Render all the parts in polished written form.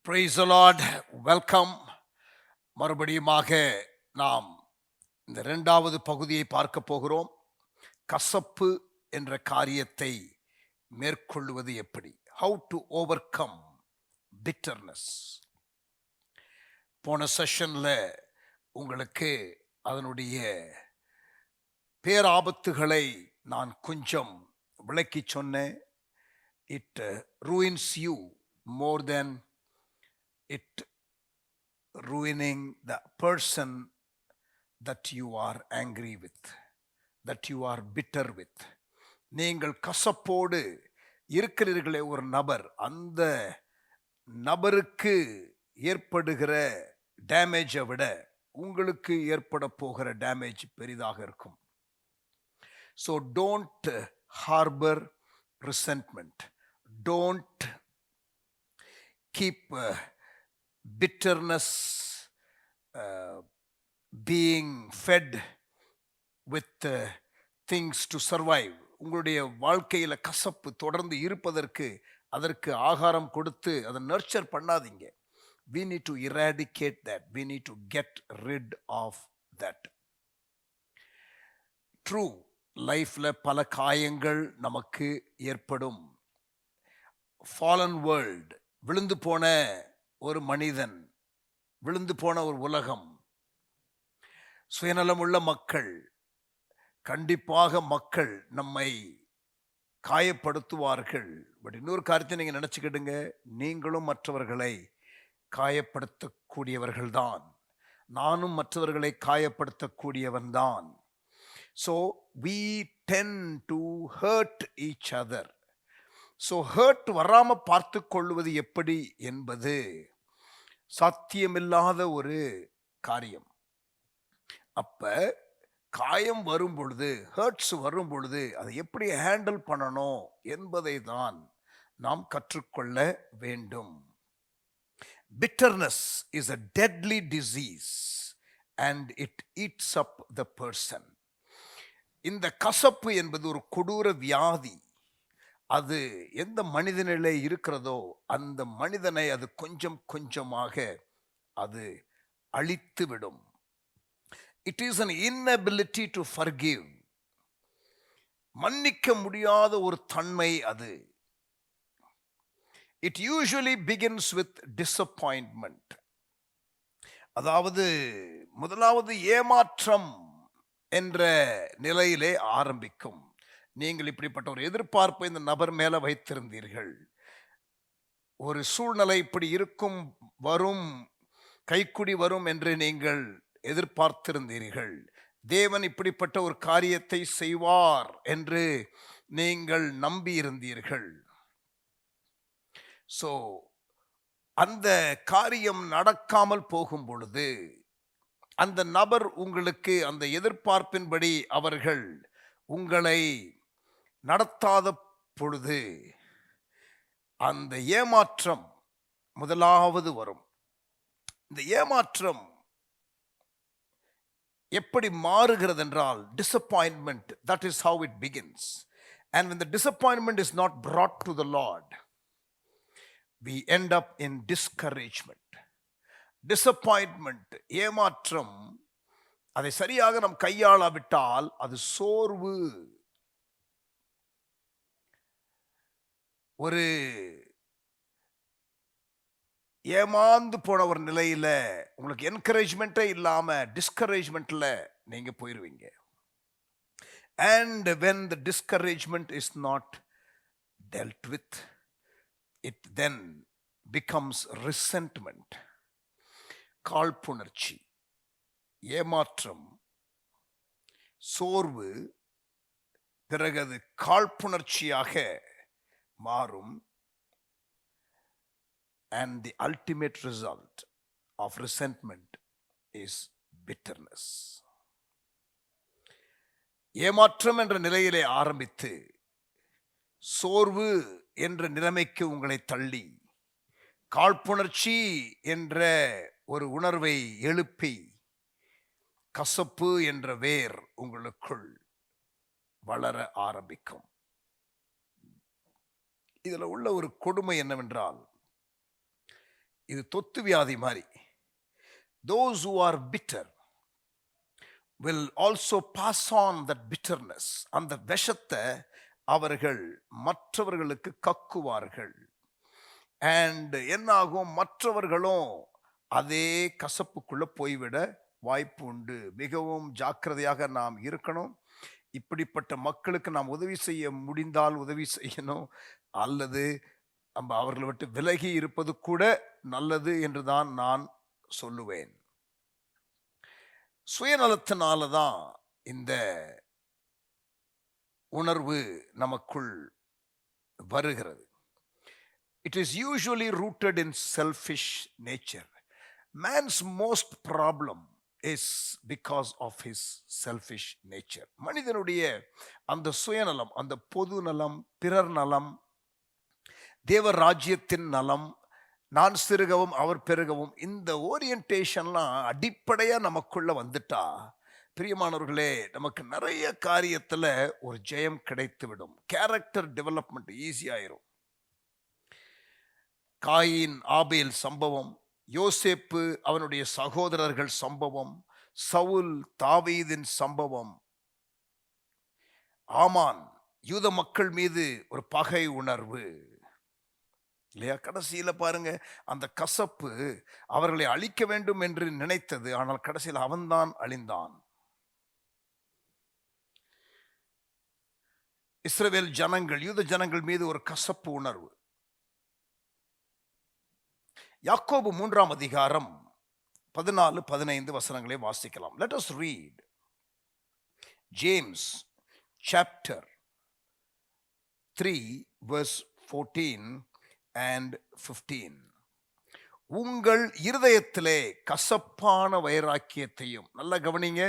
Praise the Lord. Welcome. மறுபடியுமாக நாம் இந்த இரண்டாவது பகுதியை பார்க்க போகிறோம். கசப்பு என்ற காரியத்தை மேற்கொள்வது எப்படி? How to overcome bitterness. போன செஷன்ல உங்களுக்கு அதனுடைய பேராபத்துகளை நான் கொஞ்சம் விளக்கி சொன்னேன். It ruins you more than it ruining the person that you are angry with, that you are bitter with. நீங்கள் கசப்போடு இருக்கிறீர்களே ஒரு நபர், அந்த நபருக்கு ஏற்படுகிற டேமேஜை விட உங்களுக்கு ஏற்பட போகிற டேமேஜ் பெரிதாக இருக்கும். So don't harbour resentment. Don't keep bitterness being fed with things to survive. உங்களுடைய வாழ்க்கையில் கசப்பு தொடர்ந்து இருப்பதற்கு அதற்கு ஆகாரம் கொடுத்து அதை நர்ச்சர் பண்ணாதீங்க. We need to eradicate that. We need to get rid of that. True, லைஃப்ல பல காயங்கள் நமக்கு ஏற்படும். ஃபாலன் வேர்ல்ட், விழுந்து போன ஒரு மனிதன், விழுந்து போன ஒரு உலகம், சுயநலமுள்ள மக்கள், கண்டிப்பாக மக்கள் நம்மை காயப்படுத்துவார்கள். பட் இன்னொரு காரியத்தை நீங்க நினைச்சுக்கிடுங்க, நீங்களும் மற்றவர்களை காயப்படுத்தக்கூடியவர்கள் தான், நானும் மற்றவர்களை காயப்படுத்தக்கூடியவன் தான். So we tend to hurt each other. So hurt வராம பார்த்து கொள்வது எப்படி என்பது சாத்தியமில்லாத ஒரு காரியம். அப்ப காயம் வரும் பொழுது, ஹர்ட்ஸ் வரும் பொழுது அதை எப்படி ஹேண்டில் பண்ணணும் என்பதை தான் நாம் கற்றுக்கொள்ள வேண்டும். Bitterness is a deadly disease and it eats up the person. இந்த கசப்பு என்பது ஒரு கொடூர வியாதி. அது எந்த மனிதனிலே இருக்கிறதோ அந்த மனிதனை அது கொஞ்சம் கொஞ்சமாக அது அழித்து விடும். It is an inability to forgive. மன்னிக்க முடியாத ஒரு தன்மை அது. It usually begins with disappointment. அதாவது முதலாவது ஏமாற்றம் என்ற நிலையிலே ஆரம்பிக்கும். நீங்கள் இப்படிப்பட்ட ஒரு எதிர்பார்ப்பை இந்த நபர் மேல வைத்திருந்தீர்கள். ஒரு சூழ்நிலை இப்படி இருக்கும், வரும், கைக்குடி வரும் என்று நீங்கள் எதிர்பார்த்திருந்தீர்கள். தேவன் இப்படிப்பட்ட ஒரு காரியத்தை செய்வார் என்று நீங்கள் நம்பி இருந்தீர்கள். சோ அந்த காரியம் நடக்காமல் போகும் பொழுது, அந்த நபர் உங்களுக்கு அந்த எதிர்பார்ப்பின்படி அவர்கள் உங்களை நடத்தாத பொழுது அந்த ஏமாற்றம் முதலாவது வரும். இந்த ஏமாற்றம் எப்படி மாறுகிறது என்றால், disappointment, that is how it begins. And when the disappointment is not brought to the Lord, we end up in discouragement. Disappointment, ஏமாற்றம், அதை சரியாக நாம் கையாளாவிட்டால் அது சோர்வு. ஒரு ஏமாந்து போன ஒரு நிலையில உங்களுக்கு என்கரேஜ்மெண்ட்டே இல்லாம டிஸ்கரேஜ்மெண்ட்ல நீங்க போயிருவீங்க. And when the discouragement is not dealt with, it then becomes resentment. காழ்ப்புணர்ச்சி, ஏமாற்றம், சோர்வு, பிறகு அது காழ்ப்புணர்ச்சியாக மாறும். And the ultimate result of resentment is bitterness. ஏமாற்றம் என்ற நிலையிலே ஆரம்பித்து சோர்வு என்ற நிலைமைக்கு உங்களை தள்ளி, காழ்ப்புணர்ச்சி என்ற ஒரு உணர்வை எழுப்பி, கசப்பு என்ற வேர் உங்களுக்குள் வளர ஆரம்பிக்கும். இதுல உள்ள ஒரு கொடுமை என்னவென்றால், இது தொத்து வியாதி மாதிரி. Those who are bitter will also pass on that bitterness. அந்த விஷத்தை அவர்கள் மற்றவர்களுக்கு கக்குவார்கள். அண்ட் என்ன ஆகும், மற்றவர்களும் அதே கசப்புக்குள்ள போய்விட வாய்ப்பு உண்டு. மிகவும் ஜாக்கிரதையாக நாம் இருக்கணும். இப்படிப்பட்ட மக்களுக்கு நாம் உதவி செய்ய முடிந்தால் உதவி செய்யணும், அல்லது நம்ம அவர்களை விட்டு விலகி இருப்பது கூட நல்லது என்றுதான் நான் சொல்லுவேன். சுயநலத்தினால தான் இந்த உணர்வு நமக்குள் வருகிறது. It is usually rooted in selfish nature. Man's most problem is because of his selfish nature. மனிதனுடைய அந்த சுயநலம், அந்த பொது நலம், பிறர் நலம், தேவ ராஜ்யத்தின் நலம், நான் சிறுகவும் அவர் பெருகவும், இந்த ஓரியன்டேஷன்லாம் அடிப்படையா நமக்குள்ள வந்துட்டா, பிரியமானவர்களே, நமக்கு நிறைய காரியத்துல ஒரு ஜெயம் கிடைத்து விடும். கேரக்டர் டெவலப்மெண்ட் ஈஸியாயிரும். காயின் ஆபேல் சம்பவம், யோசேப்பு அவனுடைய சகோதரர்கள் சம்பவம், சவுல் தாவீதின் சம்பவம், ஆமான் யூத மக்கள் மீது ஒரு பகை உணர்வு இல்லையா? கடைசியில பாருங்க, அந்த கசப்பு அவர்களை அழிக்க வேண்டும் என்று நினைத்தது, ஆனால் கடைசியில் அவன்தான் அழிந்தான். இஸ்ரவேல் ஜனங்கள், யூத ஜனங்கள் மீது ஒரு கசப்பு உணர்வு. யாக்கோபு 3ஆம் அதிகாரம் 14-15 வசனங்களை வாசிக்கலாம். Let us read James chapter 3 verse 14 and 15. உங்கள் இருதயத்திலே கசப்பான வைராக்கியத்தையும், நல்ல கவனிங்க,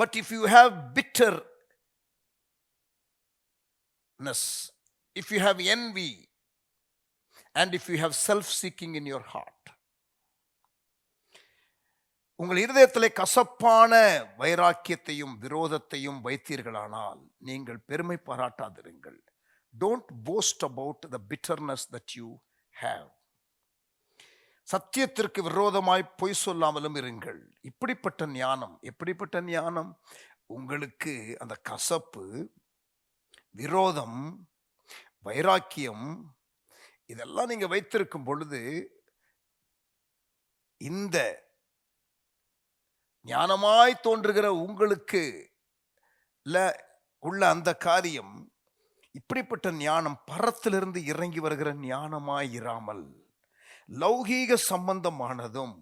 but if you have bitterness, if you have envy, and if you have self-seeking in your heart, உங்கள் இருதயத்திலே கசப்பான வைராக்கியத்தையும் விரோதத்தையும் வைத்தீர்களானால் நீங்கள் பெருமை பாராட்டாதிருங்கள். Don't boast about the bitterness that you have. சத்தியத்திற்கு விரோதமாய் பொய் சொல்லாமலும் இருங்கள். இப்படிப்பட்ட ஞானம், எப்படிப்பட்ட ஞானம்? உங்களுக்கு அந்த கசப்பு, விரோதம், வைராக்கியம் இதெல்லாம் நீங்க வைத்திருக்கும் பொழுது, இந்த ஞானமாய் தோன்றுகிற உங்களுக்கு உள்ள அந்த காரியம், இப்படிப்பட்ட ஞானம் பரத்திலிருந்து இறங்கி வருகிற ஞானமாய் இராமல் லௌகீக சம்பந்தமானதும்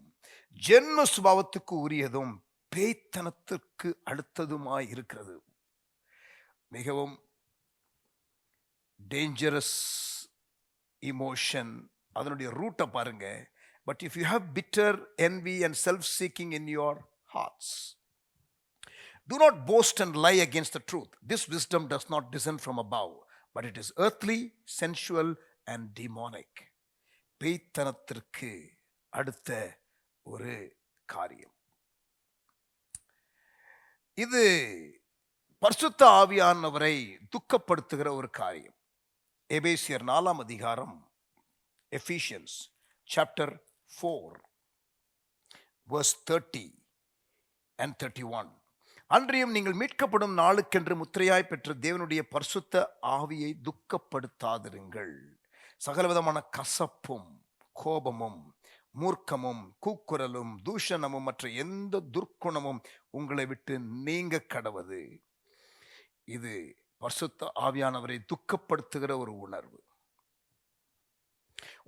ஜென்ம சுபாவத்துக்கு உரியதும் பேய்த்தனத்திற்கு அடுத்ததுமாய் இருக்கிறது. மிகவும் டேஞ்சரஸ் இமோஷன். அதனுடைய ரூட்டை பாருங்க. But if you have bitter envy and self-seeking in your hearts, do not boast and lie against the truth. This wisdom does not descend from above, but it is earthly, sensual and demonic. பேய்த்தனத்திற்கு அடுத்த ஒரு காரியம் இது. பரிசுத்த ஆவியானவரை துக்கப்படுத்துகிற ஒரு காரியம். எபேசியர் 4ஆம் அதிகாரம், Ephesians chapter 4 verse 30 and 31. அன்றியும் நீங்கள் மீட்கப்படும் நாளுக்கென்று முத்திரையாய் பெற்ற தேவனுடைய பரிசுத்த ஆவியை துக்கப்படுத்தாதிருங்கள். சகலவிதமான கசப்பும், கோபமும், மூர்க்கமும், கூக்குரலும், தூஷணமும் மற்ற எந்த துர்க்குணமும் உங்களை விட்டு நீங்க கடவது. இது பரிசுத்த ஆவியானவரை துக்கப்படுத்துகிற ஒரு உணர்வு.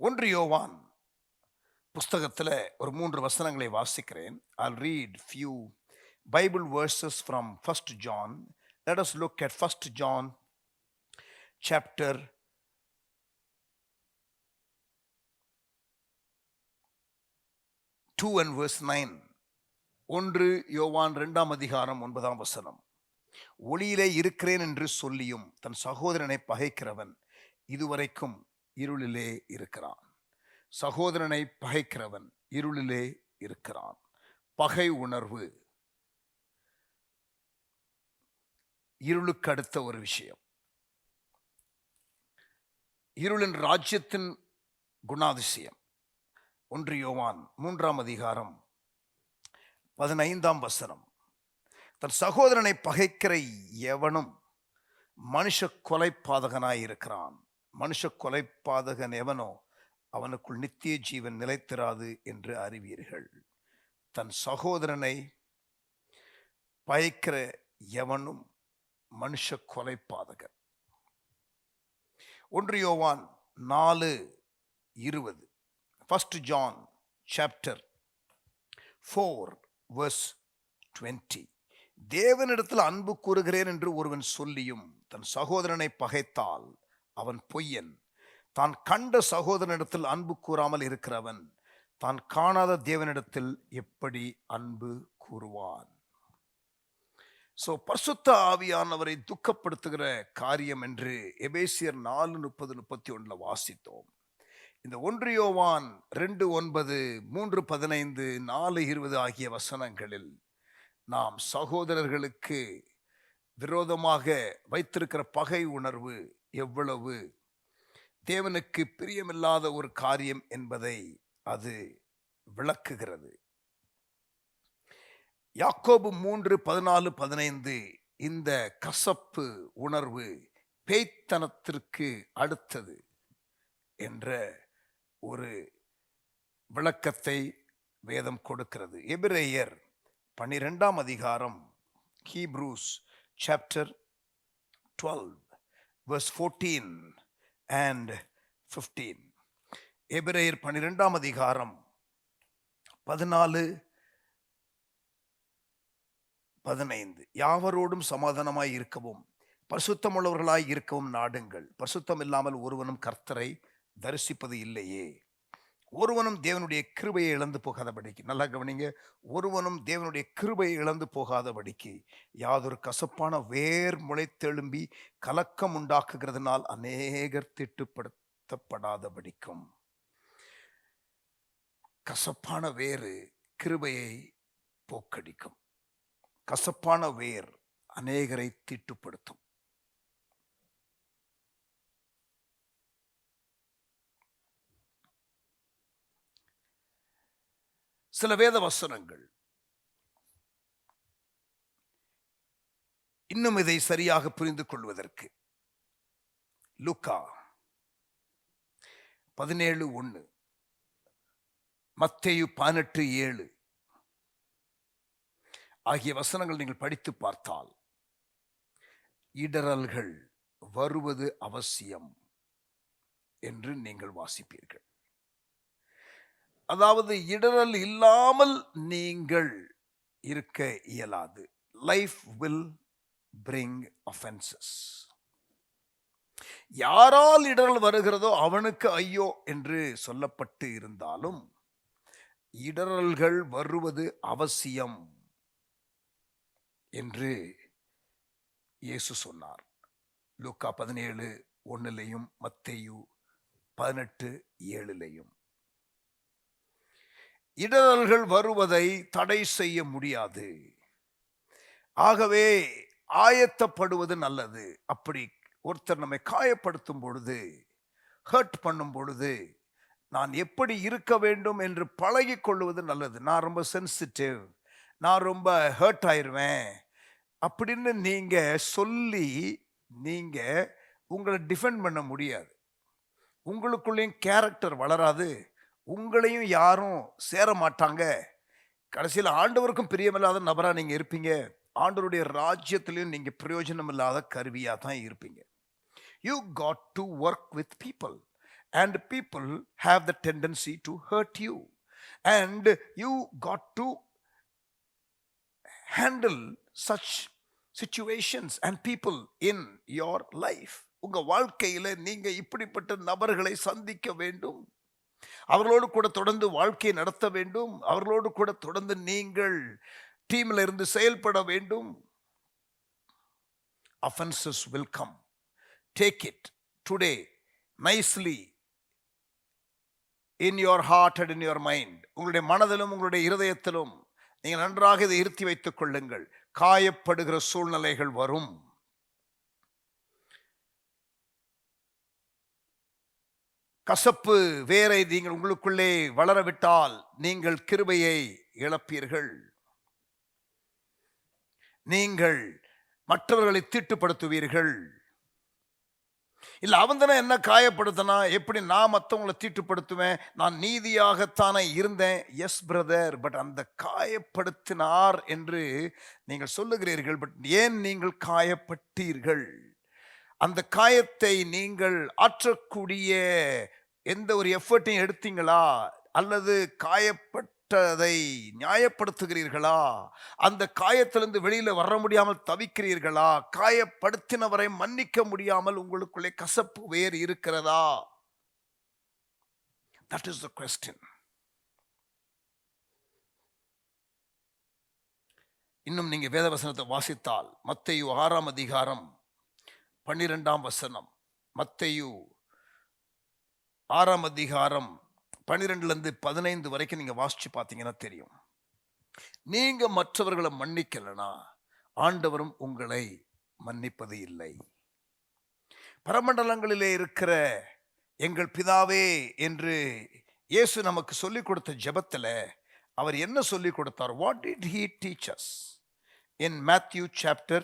1 யோவான் புஸ்தகத்தில் ஒரு 3 வசனங்களை வாசிக்கிறேன். I'll read few Bible verses from 1 John. Let us look at 1 John chapter 2 and verse 9. 1 யோவான் 2ஆம் அதிகாரம் 9ஆம் வசனம். ஒளியிலே இருக்கிறேன் என்று சொல்லியும் தன் சகோதரனை பகைக்கிறவன் இதுவரைக்கும் இருளிலே இருக்கிறான். சகோதரனை பகைக்கிறவன் இருளிலே இருக்கிறான். பகை உணர்வு இருளுக்கு அடுத்த ஒரு விஷயம். இருளின் ராஜ்யத்தின் குணாதிசயம். 1 யோவான் 3ஆம் அதிகாரம் 15ஆம் வசனம். தன் சகோதரனை பகைக்கிற எவனும் மனுஷ கொலைபாதகனாயிருக்கிறான். மனுஷ கொலைபாதகன் எவனோ அவனுக்குள் நித்திய ஜீவன் நிலைத்திராது என்று அறிவீர்கள். தன் சகோதரனை பகைக்கிற எவனும் மனுஷ கொலைபாதகன். 1 யோவான் 4:20. 1 John chapter 4:20. தேவனிடத்தில் அன்பு கூறுகிறேன் என்று ஒருவன் சொல்லியும் தன் சகோதரனை பகைத்தால் அவன் பொய்யன். தான் கண்ட சகோதரனிடத்தில் அன்பு கூறாமல் இருக்கிறவன் தான் காணாத தேவனிடத்தில் எப்படி அன்பு கூறுவான்? பரிசுத்த ஆவியானவரை துக்கப்படுத்துகிற காரியம் என்று எபேசியர் 4:30-31 வாசித்தோம். இந்த 1 யோவான் 2:9, 3:15, 4:20 ஆகிய வசனங்களில் நாம் சகோதரர்களுக்கு விரோதமாக வைத்திருக்கிற பகை உணர்வு எவ்வளவு தேவனுக்கு பிரியமில்லாத ஒரு காரியம் என்பதை அது விளக்குகிறது. யாக்கோபு 3:14-15 இந்த கசப்பு உணர்வு பேய்த்தனத்திற்கு அடுத்தது என்ற ஒரு விளக்கத்தை வேதம் கொடுக்கிறது. எபிரேயர் 12ஆம் அதிகாரம், Hebrews chapter 12 verse 14 and 15. எபிரேயர் 12ஆம் அதிகாரம் 14-15. யாவரோடும் சமாதானமாய் இருக்கவும் பரிசுத்தமுள்ளவர்களாய் இருக்கவும் நாடுங்கள். பரிசுத்தம் இல்லாமல் ஒருவனும் கர்த்தரை தரிசிப்பது இல்லையே. ஒருவனும் தேவனுடைய கிருபையை இழந்து போகாதபடிக்கு, நல்லா கவனிங்க, ஒருவனும் தேவனுடைய கிருபையை இழந்து போகாதபடிக்கு யாதொரு கசப்பான வேர் முளைத்தெழும்பி கலக்கம் உண்டாக்குகிறதுனால் அநேகர் திட்டுப்படுத்தப்படாதபடிக்கும். கசப்பான வேறு கிருபையை போக்கடிக்கும். கசப்பான வேர் அநேகரை தீட்டுப்படுத்தும். சில வேத வசனங்கள் இன்னும் இதை சரியாக புரிந்து கொள்வதற்கு லூக்கா 17:1, மத்தேயு 18:7 ஆகிய வசனங்கள் நீங்கள் படித்து பார்த்தால் இடறல்கள் வருவது அவசியம் என்று நீங்கள் வாசிப்பீர்கள். அதாவது இடறல் இல்லாமல் நீங்கள் இருக்க இயலாது. Life will bring offenses. யாரால் இடறல் வருகிறதோ அவனுக்கு ஐயோ என்று சொல்லப்பட்டு இருந்தாலும் இடறல்கள் வருவது அவசியம் என்று இயேசு சொன்னார். லூக்கா 17:1 மத்தேயு 18:7. இடறல்கள் வருவதை தடை செய்ய முடியாது. ஆகவே ஆயத்தப்படுவது நல்லது. அப்படி ஒருத்தர் நம்மை காயப்படுத்தும் பொழுது, ஹர்ட் பண்ணும் பொழுது நான் எப்படி இருக்க வேண்டும் என்று பழகி கொள்வது நல்லது. நான் ரொம்ப சென்சிட்டிவ், நான் ரொம்ப ஹர்ட் ஆயிடுவேன் அப்படின்னு நீங்க சொல்லி நீங்க உங்களை டிஃபெண்ட் பண்ண முடியாது. உங்களுக்குள்ளேயும் கேரக்டர் வளராது, உங்களையும் யாரும் சேர மாட்டாங்க. கடைசியில் ஆண்டவருக்கும் பிரியமில்லாத நபராக நீங்கள் இருப்பீங்க. ஆண்டவருடைய ராஜ்யத்திலையும் நீங்கள் பிரயோஜனம் இல்லாத கருவியாக தான் இருப்பீங்க. You got to work with people and people have the tendency to hurt you and you got to handle such situations and people in your life. உங்கள் வாழ்க்கையில் நீங்கள் இப்படிப்பட்ட நபர்களை சந்திக்க வேண்டும். அவர்களோடு கூட தொடர்ந்து வாழ்க்கையை நடத்த வேண்டும். அவர்களோடு கூட தொடர்ந்து நீங்கள் டீமில் இருந்து செயல்பட வேண்டும். Offenses will come. Take it today nicely in your heart and in your mind. உங்களுடைய மனதிலும் உங்களுடைய இருதயத்திலும் நீங்கள் நன்றாக இதை இருத்தி வைத்துக் கொள்ளுங்கள். காயப்படுகிற சூழ்நிலைகள் வரும். கசப்பு வேரை நீங்கள் உங்களுக்குள்ளே வளரவிட்டால் நீங்கள் கிருபையை இழப்பீர்கள். நீங்கள் மற்றவர்களை தீட்டுப்படுத்துவீர்கள். இல்ல அவன் தானே என்ன காயப்படுத்தினா, எப்படி நான் மற்றவங்களை தீட்டுப்படுத்துவேன்? நான் நீதியாகத்தானே இருந்தேன். எஸ் பிரதர், பட் அந்த காயப்படுத்தினார் என்று நீங்கள் சொல்லுகிறீர்கள். பட் ஏன் நீங்கள் காயப்பட்டீர்கள்? அந்த காயத்தை நீங்கள் ஆற்றக்கூடிய எந்த ஒரு எஃபர்ட்டையும் எடுத்தீங்களா? அல்லது காயப்பட்டதை நியாயப்படுத்துகிறீர்களா? அந்த காயத்திலிருந்து வெளியில வர முடியாமல் தவிக்கிறீர்களா? காயப்படுத்தினவரை மன்னிக்க முடியாமல் உங்களுக்குள்ளே கசப்பு வேர் இருக்கிறதா? That is the question. இன்னும் நீங்க வேதவசனத்தை வாசித்தால் மத்தேயு 6ஆம் அதிகாரம் 12ஆம் வசனம், மத்தேயு 6ஆம் அதிகாரம் 12லிருந்து 15 வரைக்கும் நீங்க வாசிச்சு பார்த்தீங்கன்னா தெரியும். நீங்க மற்றவர்களை மன்னிக்கலனா ஆண்டவரும் உங்களை மன்னிப்பது இல்லை. பரமண்டலங்களிலே இருக்கிற எங்கள் பிதாவே என்று இயேசு நமக்கு சொல்லிக் கொடுத்த ஜெபத்துல அவர் என்ன சொல்லிக் கொடுத்தார்? What did he teach us? In Matthew chapter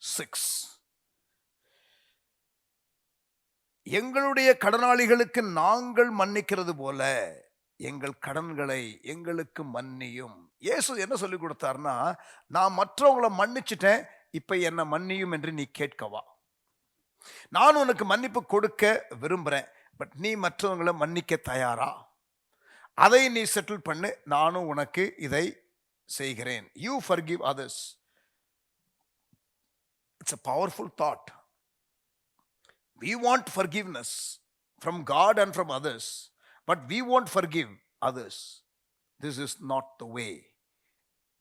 6, எங்களுடைய கடனாளிகளுக்கு நாங்கள் மன்னிக்கிறது போல எங்கள் கடன்களை எங்களுக்கு மன்னியும். இயேசு என்ன சொல்லி கொடுத்தார்னா, நான் மற்றவங்களை மன்னிச்சிட்டேன், இப்ப என்ன மன்னியும் என்று நீ கேட்கவா? நான் உனக்கு மன்னிப்பு கொடுக்க விரும்புறேன், பட் நீ மற்றவங்களை மன்னிக்க தயாரா? அதை நீ செட்டில் பண்ணு, நானும் உனக்கு இதை செய்கிறேன். You forgive others. It's a powerful thought. We want forgiveness from God and from others, but we won't forgive others. This is not the way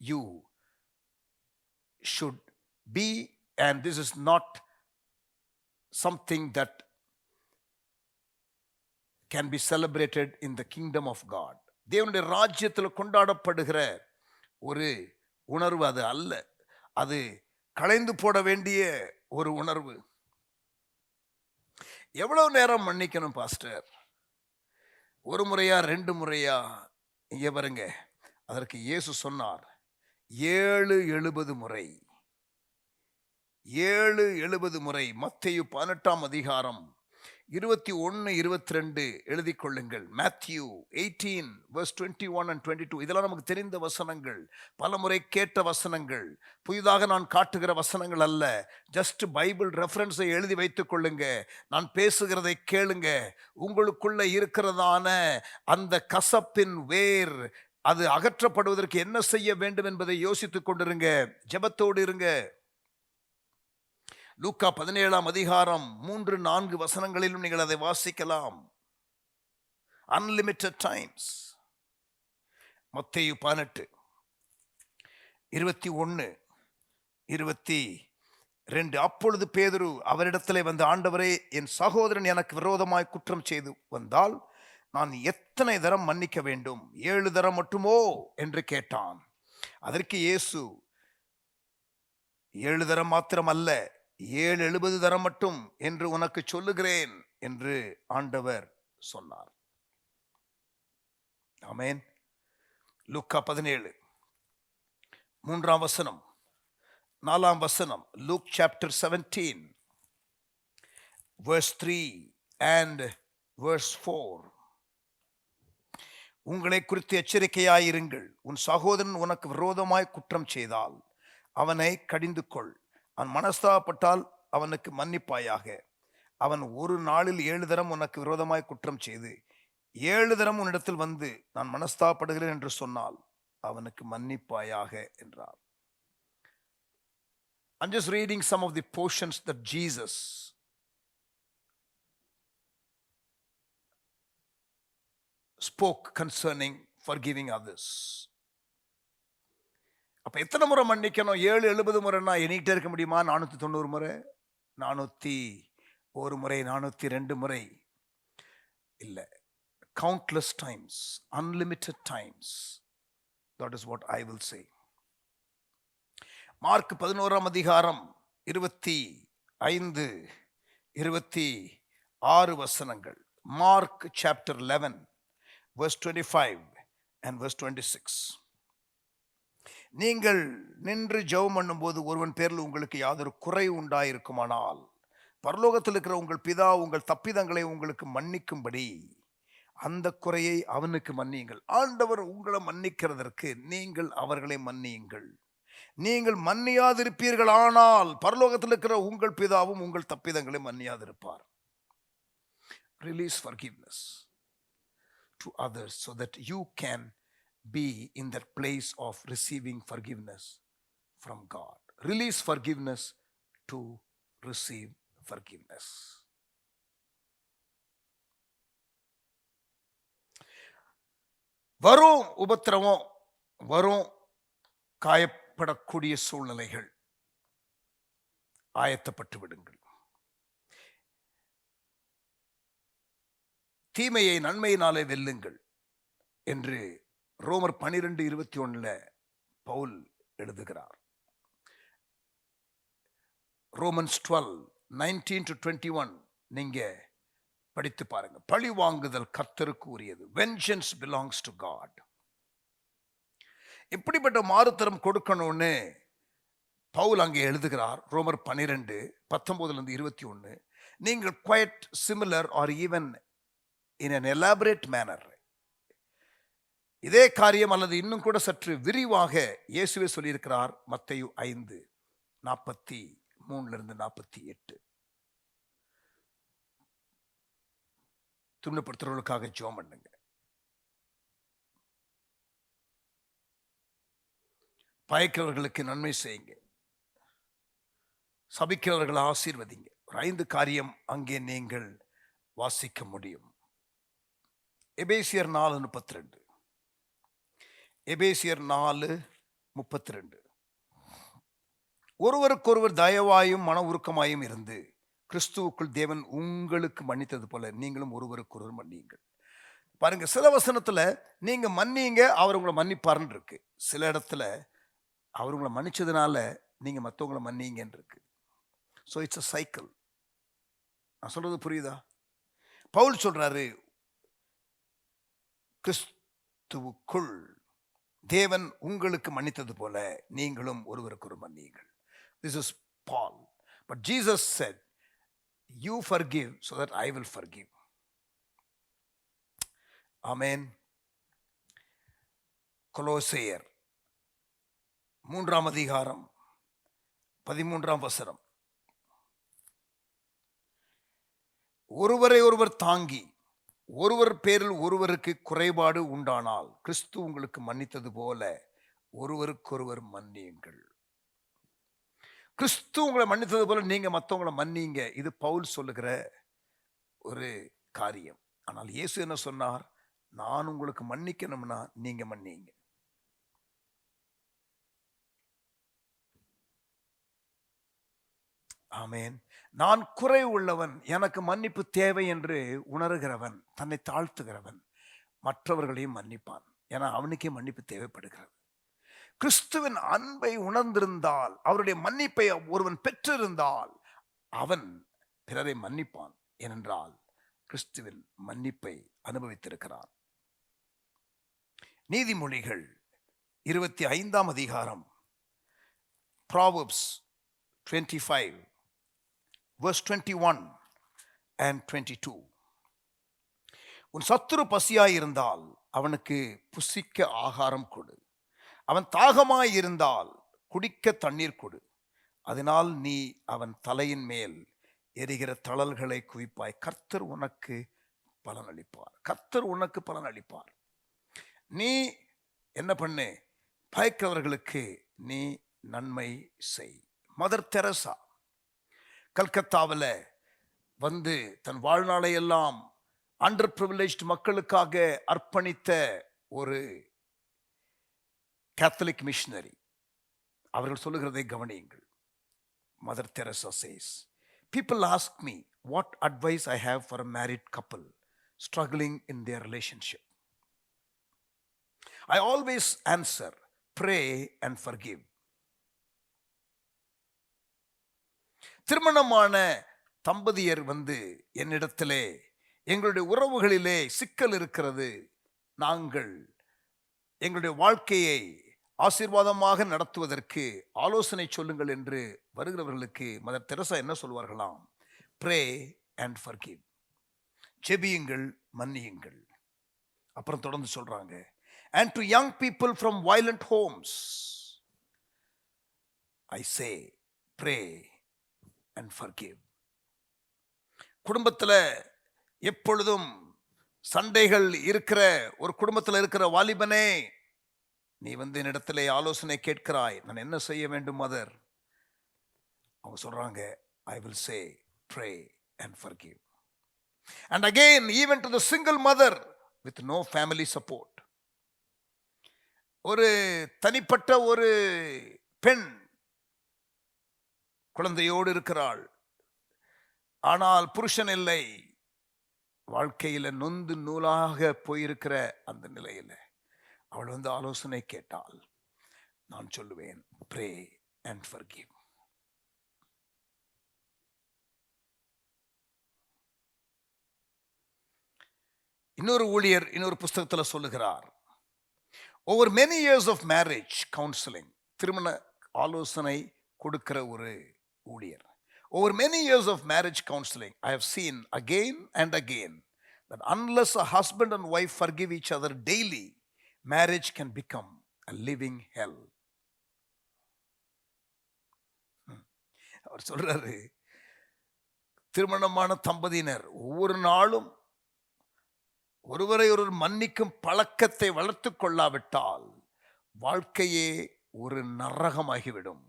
you should be, and this is not something that can be celebrated in the kingdom of God. தேவனுடைய ராஜ்யத்தில் கொண்டாடப்படுகிற ஒரு உணர்வு அது அல்ல. அது களைந்து போட வேண்டிய ஒரு உணர்வு. எவ்வளவு நேரம் மன்னிக்கணும் பாஸ்டர்? ஒரு முறையா, 2 முறையா? இங்கே பாருங்க, அதற்கு இயேசு சொன்னார் 7-70 முறை. 7-70 முறை. மத்தேயு 18ஆம் அதிகாரம் 21-22 எழுதி கொள்ளுங்கள். Matthew 18 verse 21 and 22. இதெல்லாம் நமக்கு தெரிந்த வசனங்கள், பல முறை கேட்ட வசனங்கள், புதிதாக நான் காட்டுகிற வசனங்கள் அல்ல. ஜஸ்ட் பைபிள் ரெஃபரன்ஸை எழுதி வைத்துக் கொள்ளுங்க. நான் பேசுகிறதை கேளுங்க. உங்களுக்குள்ள இருக்கிறதான அந்த கசப்பின் வேர் அது அகற்றப்படுவதற்கு என்ன செய்ய வேண்டும் என்பதை யோசித்துக் கொண்டிருங்க. ஜெபத்தோடு இருங்க. லூக்கா 17ஆம் அதிகாரம் 3-4 வசனங்களிலும் நீங்கள் அதை வாசிக்கலாம். Unlimited times. மத்தேயு 18 21-22. அப்பொழுது பேதுரு அவரிடத்திலே வந்து, ஆண்டவரே, என் சகோதரன் எனக்கு விரோதமாய் குற்றம் செய்து வந்தால் நான் எத்தனை தரம் மன்னிக்க வேண்டும்? 7 தரம் மட்டுமோ என்று கேட்டான். அதற்கு இயேசு, 7 தரம் மாத்திரம் அல்ல, 7-70 தரம் மட்டும் என்று உனக்கு சொல்லுகிறேன் என்று ஆண்டவர் சொன்னார். ஆமென். லூக்கா 17 3ஆம் வசனம், 4ஆம் வசனம். Luke chapter 17 verse 3 and verse 4. உங்களை குறித்து எச்சரிக்கையாயிருங்கள். உன் சகோதரன் உனக்கு விரோதமாய் குற்றம் செய்தால் அவனை கடிந்து கொள். அவன் மனஸ்தாபப்பட்டால் அவனுக்கு மன்னிப்பாயாக. அவன் ஒரு நாளில் 7 தரம் உனக்கு விரோதமாய் குற்றம் செய்து 7 தரம் உன்னிடத்தில் வந்து நான் மனஸ்தாபப்படுகிறேன் என்று சொன்னால் அவனுக்கு மன்னிப்பாயாக என்றார். I'm just reading some of the portions that Jesus spoke concerning forgiving others. அப்ப எத்தனை முறை மன்னிக்கணும்? 7-70 முறைன்னா எண்ணிக்கிட்டே இருக்க முடியுமா? 490 முறை, 401 முறை, 402 முறை இல்ல. Countless times, unlimited times. That is what I will say. Mark 11ஆம் அதிகாரம் 25-26 வசனங்கள். Mark chapter 11 verse 25 and verse 26. நீங்கள் நின்று ஜெபம் பண்ணும்போது ஒருவன் பேரில் உங்களுக்கு யாதொரு குறை உண்டாயிருக்குமானால் பரலோகத்தில் இருக்கிற உங்கள் பிதா உங்கள் தப்பிதங்களை உங்களுக்கு மன்னிக்கும்படி அந்த குறையை அவனுக்கு மன்னியுங்கள். ஆண்டவர் உங்களை மன்னிக்கிறதற்கு நீங்கள் அவர்களை மன்னியுங்கள். நீங்கள் மன்னியாதிருப்பீர்கள் ஆனால் பரலோகத்தில் இருக்கிற உங்கள் பிதாவும் உங்கள் தப்பிதங்களை மன்னியாதிருப்பார். Release forgiveness to others so that you can be in that place of receiving forgiveness from God. Release forgiveness to receive forgiveness. வரும் உபத்திரவம், வரும் காயப்படக்கூடிய சூழ்நிலைகள், ஆயத்தப்பட்டு விடுங்கள். தீமையை நன்மையினாலே வெல்லுங்கள் என்று ரோமர் 12:21 பவுல் எழுதுகிறார். ரோமன்ஸ் 12:19-21 நீங்க படித்து பாருங்க. பழி வாங்குதல் கர்த்தருக்கு உரியது. Vengeance belongs to God. இப்படிப்பட்ட மாறுத்தரம் கொடுக்கணும்னு பவுல் அங்கே எழுதுகிறார். ரோமர் 12:19-21 நீங்கள் quite similar or even in an elaborate manner இதே காரியம் அல்லது இன்னும் கூட சற்று விரிவாக இயேசுவே சொல்லியிருக்கிறார். மத்தேயு 5:43-48. துன்பப்படுத்துறவர்களுக்காக ஜெபம் பண்ணுங்க. பயக்கிறவர்களுக்கு நன்மை செய்யுங்க. சபிக்கிறவர்களை ஆசீர்வதிங்க. 5 காரியம் அங்கே நீங்கள் வாசிக்க முடியும். எபேசியர் 4:32. எபேசியர் 4:32. ஒருவருக்கொருவர் தயவாயும் மன உருக்கமாயும் இருந்து கிறிஸ்துவுக்குள் தேவன் உங்களுக்கு மன்னித்தது போல நீங்களும் ஒருவருக்கொருவர் மன்னியுங்கள். பாருங்க, சில வசனத்துல நீங்க மன்னிங்க அவர் உங்களை மன்னிப்பாருன்னு இருக்கு. சில இடத்துல அவர் உங்களை மன்னிச்சதுனால நீங்க மற்றவங்களை மன்னிங்கன்னு இருக்கு. So it's a cycle. நான் சொல்றது புரியுதா? பவுல் சொல்றாரு, கிறிஸ்துவுக்குள் தேவன் உங்களுக்கு மன்னித்தது போல நீங்களும் ஒருவருக்கொரு மன்னியுங்கள். This is Paul. But Jesus said, you forgive so that I will forgive. Amen. கொலோசையர் 3:13 ஒருவரை ஒருவர் தாங்கி ஒருவர் பேரில் ஒருவருக்கு குறைபாடு உண்டானால் கிறிஸ்து உங்களுக்கு மன்னித்தது போல ஒருவருக்கொருவர் மன்னியுங்கள். கிறிஸ்து உங்களை மன்னித்தது போல நீங்க மற்றவங்களை மன்னிங்க. இது பவுல் சொல்லுகிற ஒரு காரியம். ஆனால் இயேசு என்ன சொன்னார்? நான் உங்களுக்கு மன்னிக்கணும்னா நீங்க மன்னிங்க. ஆமென். நான் குறை உள்ளவன், எனக்கு மன்னிப்பு தேவை என்று உணர்கிறவன், தன்னை தாழ்த்துகிறவன் மற்றவர்களையும் மன்னிப்பான். ஏன்னா அவனுக்கே மன்னிப்பு தேவைப்படுகிறது. கிறிஸ்துவின் அன்பை உணர்ந்திருந்தால், அவருடைய மன்னிப்பை ஒருவன் பெற்றிருந்தால் அவன் பிறரை மன்னிப்பான். ஏனென்றால் கிறிஸ்துவின் மன்னிப்பை அனுபவித்திருக்கிறான். நீதிமொழிகள் 25 Proverbs 25 verse 21 and 22. உன் சத்துரு பசியாயிருந்தால் அவனுக்கு புசிக்க ஆகாரம் கொடு. அவன் தாகமாயிருந்தால் குடிக்க தண்ணீர் கொடு. அதனால் நீ அவன் தலையின் மேல் எரிகிற தழல்களை குவிப்பாய். கர்த்தர் உனக்கு பலனளிப்பார். கர்த்தர் உனக்கு பலனளிப்பார். நீ என்ன பண்ணு? பயக்கிறவர்களுக்கு நீ நன்மை செய். மதர் தெரசா கல்கத்தாவில் வந்து தன் வாழ்நாளை எல்லாம் அண்டர் பிரிவிலேஜ்டு மக்களுக்காக அர்ப்பணித்த ஒரு கேத்தலிக் மிஷனரி. அவர்கள் சொல்லுகிறதை கவனியுங்கள். Mother Teresa says, people ask me what advice I have for a married couple struggling in their relationship. I always answer, pray and forgive. திருமணமான தம்பதியர் வந்து என்னிடத்திலே எங்களுடைய உறவுகளிலே சிக்கல் இருக்கிறது, நாங்கள் எங்களுடைய வாழ்க்கையை ஆசீர்வாதமாக நடத்துவதற்கு ஆலோசனை சொல்லுங்கள் என்று வருகிறவர்களுக்கு மதர் தெரசா என்ன சொல்வார்களாம்? Pray and forgive. ஜெபியுங்கள், மன்னியுங்கள். அப்புறம் தொடர்ந்து சொல்றாங்க, and to young people from violent homes I say pray and forgive. குடும்பத்தில் எப்பொழுதும் சண்டைகள் இருக்கிற ஒரு குடும்பத்தில் இருக்கிற வாலிபனே, நீ என்னிடத்திலே ஆலோசனை கேட்கிறாய், நான் என்ன செய்ய வேண்டும் மதர்? அவங்க சொல்றாங்க, I will say pray and forgive. And again, even to the single mother with no family support. ஒரு தனிப்பட்ட ஒரு பெண் குழந்தையோடு இருக்கிறாள், ஆனால் புருஷன் இல்லை, வாழ்க்கையில நொந்து நூலாக போயிருக்கிற அந்த நிலையில அவள் ஆலோசனை கேட்டால் நான் சொல்லுவேன், ப்ரே அண்ட் ஃபர்கிவ். இன்னொரு ஊழியர் இன்னொரு புஸ்தகத்தில் சொல்லுகிறார், over many years of marriage counseling, திருமண ஆலோசனை கொடுக்கிற ஒரு ஊழியர், over many years of marriage counseling I have seen again and again that unless a husband and wife forgive each other daily, marriage can become a living hell. அவர் சொல்றாரு, திருமணமான தம்பதியினர் ஒவ்வொரு நாளும் ஒருவரை ஒருவர் மன்னிக்கும் பழக்கத்தை வளர்த்து கொள்ளாவிட்டால் வாழ்க்கையே ஒரு நரகமாகிவிடும்.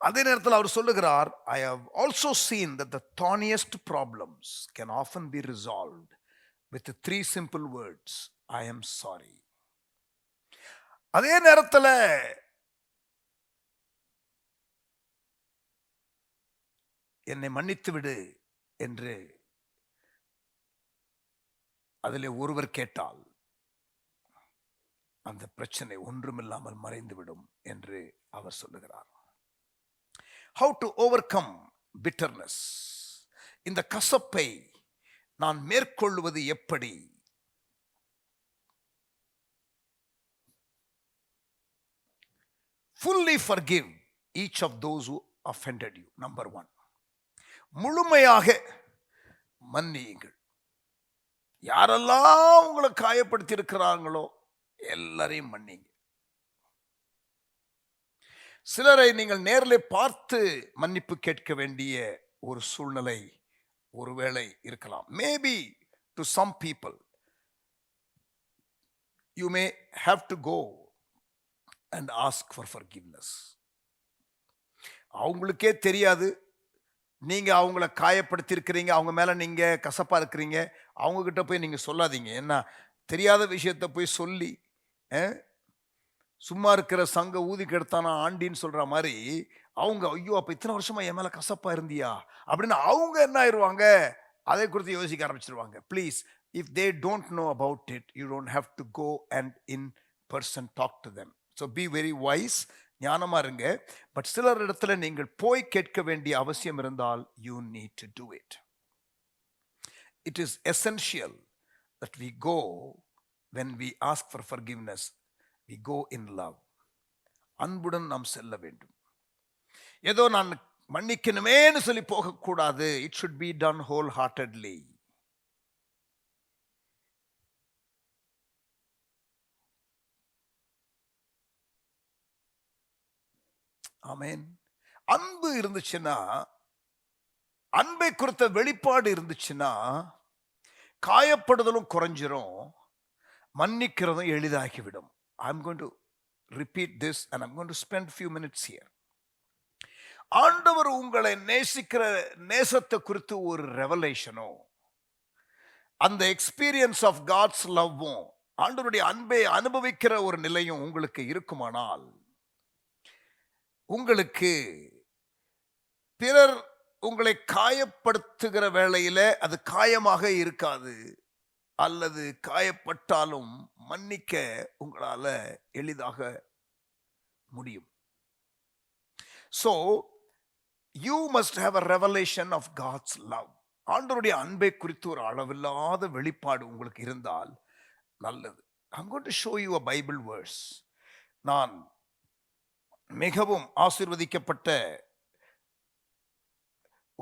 அதே நேரத்தில் அவர் சொல்லுகிறார், I have also seen that the thorniest problems can often be resolved with the 3 simple words, I am sorry. அதே நேரத்தில் என்னை மன்னித்து விடு என்று அதிலே ஒருவர் கேட்டால் அந்த பிரச்சனை ஒன்றுமில்லாமல் மறைந்துவிடும் என்று அவர் சொல்லுகிறார். How to overcome bitterness, இந்த கசப்பை நான் மேற்கொள்வது எப்படி? Fully forgive each of those who offended you. Number 1, முழுமையாக மன்னியுங்கள். யாரெல்லாம் உங்களை காயப்படுத்தி இருக்கிறாங்களோ எல்லாரையும் மன்னிங்க. சிலரை நீங்கள் நேரில் பார்த்து மன்னிப்பு கேட்க வேண்டிய ஒரு சூழ்நிலை ஒருவேளை இருக்கலாம். Maybe to some people you may have to go and ask for forgiveness. அவங்களுக்கே தெரியாது நீங்க அவங்கள காயப்படுத்தி இருக்கிறீங்க, அவங்க மேல நீங்க கசப்பா இருக்கிறீங்க. அவங்க கிட்ட போய் நீங்க சொல்லாதீங்க. என்ன, தெரியாத விஷயத்த போய் சொல்லி சும்மா இருக்கிற சங்க ஊதி கெடுத்தானா ஆண்டின்னு சொல்ற மாதிரி அவங்க, ஐயோ அப்ப இத்தனை வருஷமா என் மேல கசப்பா இருந்தியா அப்படின்னு அவங்க என்ன ஆயிடுவாங்க, அதை குறித்து யோசிக்க ஆரம்பிச்சிருவாங்க. Please, if they don't know about it, you don't have to go and in person talk to them. So be very wise, ஞானமா இருங்க. பட் சிலர் இடத்துல நீங்கள் போய் கேட்க வேண்டிய அவசியம் இருந்தால் you need to do it. It is essential that we go, when we ask for forgiveness, we go in love. அன்புடன் நாம் செல்ல வேண்டும். ஏதோ நான் மன்னிக்கணுமேன்னு சொல்லி போகக்கூடாது. It should be done wholeheartedly. ஆமென். அன்பு இருந்துச்சுன்னா, அன்பை குறித்த வெளிப்பாடு இருந்துச்சுன்னா காயப்படுதலும் குறைஞ்சிரும், மன்னிக்கிறதும் எளிதாகிவிடும். I'm going to repeat this and I'm going to spend few minutes here. ஆண்டவர் உங்களை நேசிக்கிற நேசத்தை குறித்து ஒரு ரெவலேஷனோ, அந்த எக்ஸ்பீரியன்ஸ் ஆஃப் காட்ஸ் லவ்வும், ஆண்டவருடைய அன்பை அனுபவிக்கிற ஒரு நிலையும் உங்களுக்கு இருக்குமானால், உங்களுக்கு பிறர் உங்களை காயப்படுத்துகிற வேளையில அது காயமாக இருக்காது, அல்லது காயப்பட்டாலும் மன்னிக்க உங்களால எளிதாக முடியும். So you must have a revelation of God's love. ஆண்டவருடைய அன்பை குறித்து ஒரு அளவில்லாத வெளிப்பாடு உங்களுக்கு இருந்தால் நல்லது. I'm going to show you a Bible verse. நான் மிகவும் ஆசீர்வதிக்கப்பட்ட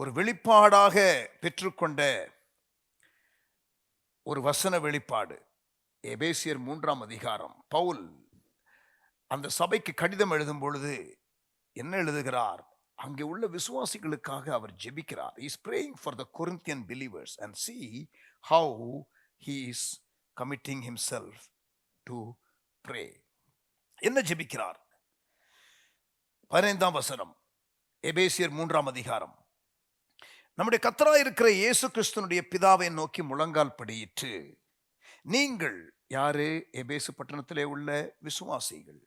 ஒரு வெளிப்பாடாக பெற்றுக்கொண்ட ஒரு வசன வெளிப்பாடு. எபேசியர் 3ஆம் அதிகாரம். பவுல் அந்த சபைக்கு கடிதம் எழுதும் பொழுது என்ன எழுதுகிறார்? அங்கே உள்ள விசுவாசிகளுக்காக அவர் ஜெபிக்கிறார். He is praying for the Corinthian believers and see how he is committing himself to pray. என்ன ஜெபிக்கிறார்? 15ஆம் வசனம், எபேசியர் 3ஆம் அதிகாரம். நம்முடைய கர்த்தராய் இருக்கிற இயேசு கிறிஸ்துவினுடைய பிதாவை நோக்கி முழங்கால் படியிட்டு, நீங்கள் யாரு? எபேசு பட்டணத்திலே உள்ள விசுவாசிகள்.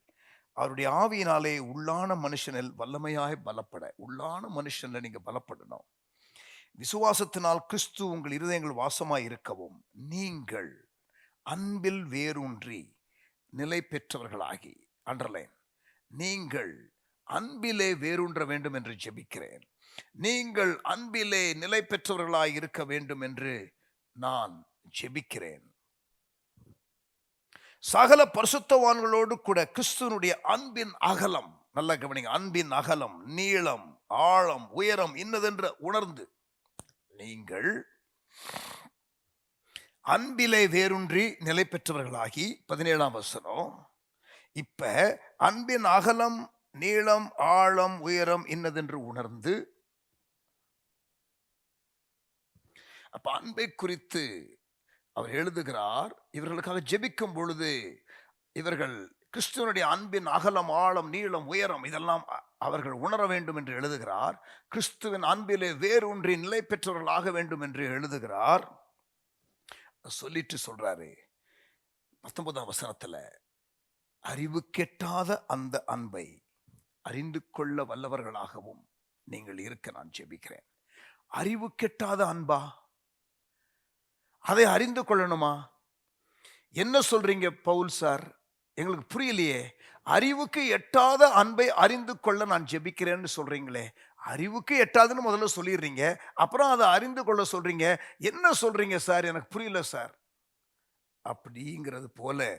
அவருடைய ஆவியினாலே உள்ளான மனுஷனில் வல்லமையாய் பலப்பட. உள்ளான மனுஷன்ல நீங்க பலப்படணும். விசுவாசத்தினால் கிறிஸ்து உங்கள் இருதயங்கள் வாசமாய் இருக்கவும், நீங்கள் அன்பில் வேரூன்றி நிலை பெற்றவர்களாகி. அண்டர்லைன், நீங்கள் அன்பிலே வேரூன்ற வேண்டும் என்று ஜெபிக்கிறேன். நீங்கள் அன்பிலே நிலை பெற்றவர்களாய் இருக்க வேண்டும் என்று நான் ஜெபிக்கிறேன். சகல பரிசுத்தவான்களோடு கூட கிறிஸ்துவனுடைய அன்பின் அகலம், நல்ல கவனிங்க, அன்பின் அகலம், நீளம், ஆழம், உயரம் இன்னதென்று உணர்ந்து நீங்கள் அன்பிலே வேரூன்றி நிலை பெற்றவர்களாகி. 17ஆம் வசனம். இப்ப அன்பின் அகலம், நீளம், ஆழம், உயரம் இன்னதென்று உணர்ந்து. அப்ப அன்பை குறித்து அவர் எழுதுகிறார். இவர்களுக்காக ஜெபிக்கும் பொழுது இவர்கள் கிறிஸ்துவனுடைய அன்பின் அகலம், ஆழம், நீளம், உயரம் இதெல்லாம் அவர்கள் உணர வேண்டும் என்று எழுதுகிறார். கிறிஸ்துவின் அன்பிலே வேரூன்றி நிலை பெற்றவர்களாக வேண்டும் என்று எழுதுகிறார். சொல்லிட்டு சொல்றாரு 19ஆம் வசனத்துல, அறிவு கெட்டாத அந்த அன்பை அறிந்து கொள்ள வல்லவர்களாகவும் நீங்கள் இருக்க நான் ஜெபிக்கிறேன். அறிவு கெட்டாத அன்பா? அதை அறிந்து கொள்ளணுமா? என்ன சொல்றீங்க பவுல் சார்? எங்களுக்கு புரியலையே. அறிவுக்கு எட்டாத அன்பை அறிந்து கொள்ள நான் ஜெபிக்கிறேன்னு சொல்றீங்களே. அறிவுக்கு எட்டாதுன்னு முதல்ல சொல்லிடுறீங்க, அப்புறம் அதை அறிந்து கொள்ள சொல்றீங்க. என்ன சொல்றீங்க சார்? எனக்கு புரியல சார். அப்படிங்கிறது போல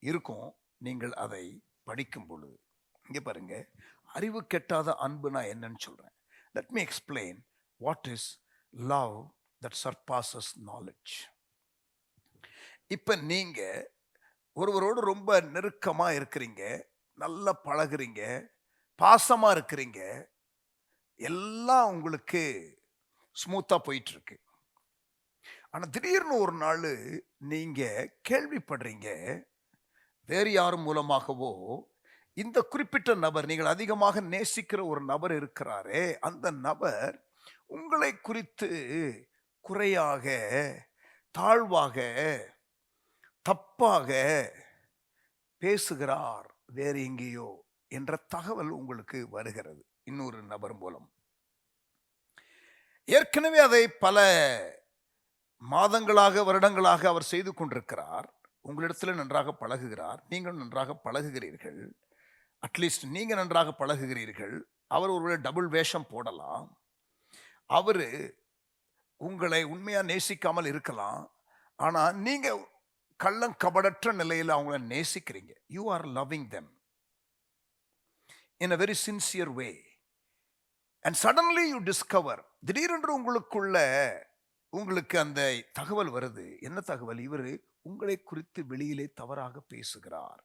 இருக்கும் நீங்கள் அதை படிக்கும் பொழுது. இங்க பாருங்க, அறிவு கெட்டாத அன்புனா என்னன்னு சொல்றேன். Let me explain what is love that surpasses knowledge. இப்ப நீங்க ஒருவரோடு ரொம்ப நெருக்கமா இருக்கிறீங்க, நல்லா பழகுறீங்க, பாசமா இருக்கிறீங்க, எல்லாம் உங்களுக்கு ஸ்மூத்தா போயிட்டு இருக்கு. ஆனா திடீர்னு ஒரு நாள் நீங்க கேள்விப்படுறீங்க, வேறு யாரும் மூலமாகவோ இந்த குறிப்பிட்ட நபர், நீங்கள் அதிகமாக நேசிக்கிற ஒரு நபர் இருக்கிறாரே, அந்த நபர் உங்களை குறித்து குறையாக, தாழ்வாக, தப்பாக பேசுகிறார் வேறு எங்கேயோ என்ற தகவல் உங்களுக்கு வருகிறது இன்னொரு நபர் மூலம். ஏற்கனவே அதை பல மாதங்களாக, வருடங்களாக அவர் செய்து கொண்டிருக்கிறார். உங்களிடத்தில் நன்றாக பழகுகிறார், நீங்கள் நன்றாக பழகுகிறீர்கள். அட்லீஸ்ட் நீங்க நன்றாக பழகுகிறீர்கள். அவர் ஒரு டபுள் வேஷம் போடலாம். அவரு உங்களை உண்மையா நேசிக்காமல் இருக்கலாம். ஆனா நீங்க கள்ளம் கபடற்ற நிலையில் அவங்கள நேசிக்கிறீங்க. You are loving them in a very sincere way. And suddenly you discover, திடீரென்று உங்களுக்கு அந்த தகவல் வருது. என்ன தகவல்? இவர் உங்களை குறித்து வெளியிலே தவறாக பேசுகிறார்.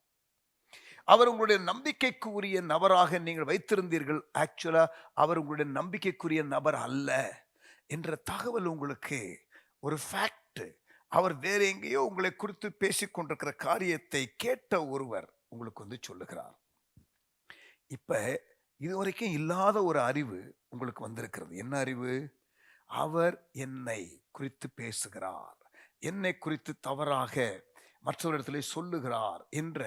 அவர் உங்களுடைய நம்பிக்கைக்கு உரிய நபராக நீங்கள் வைத்திருந்தீர்கள். ஆக்சுவலா அவர் உங்களுடைய நம்பிக்கைக்குரிய நபர் அல்ல என்ற தகவல் உங்களுக்கு ஒரு ஃபேக்ட். அவர் வேற எங்கேயோ உங்களை குறித்து பேசிக்கொண்டிருக்கிற காரியத்தை கேட்ட ஒருவர் உங்களுக்கு வந்து சொல்லுகிறார். இப்ப இதுவரைக்கும் இல்லாத ஒரு அறிவு உங்களுக்கு வந்திருக்கிறது. என்ன அறிவு? அவர் என்னை குறித்து பேசுகிறார், என்னை குறித்து தவறாக மற்றவரிடத்துல சொல்லுகிறார் என்ற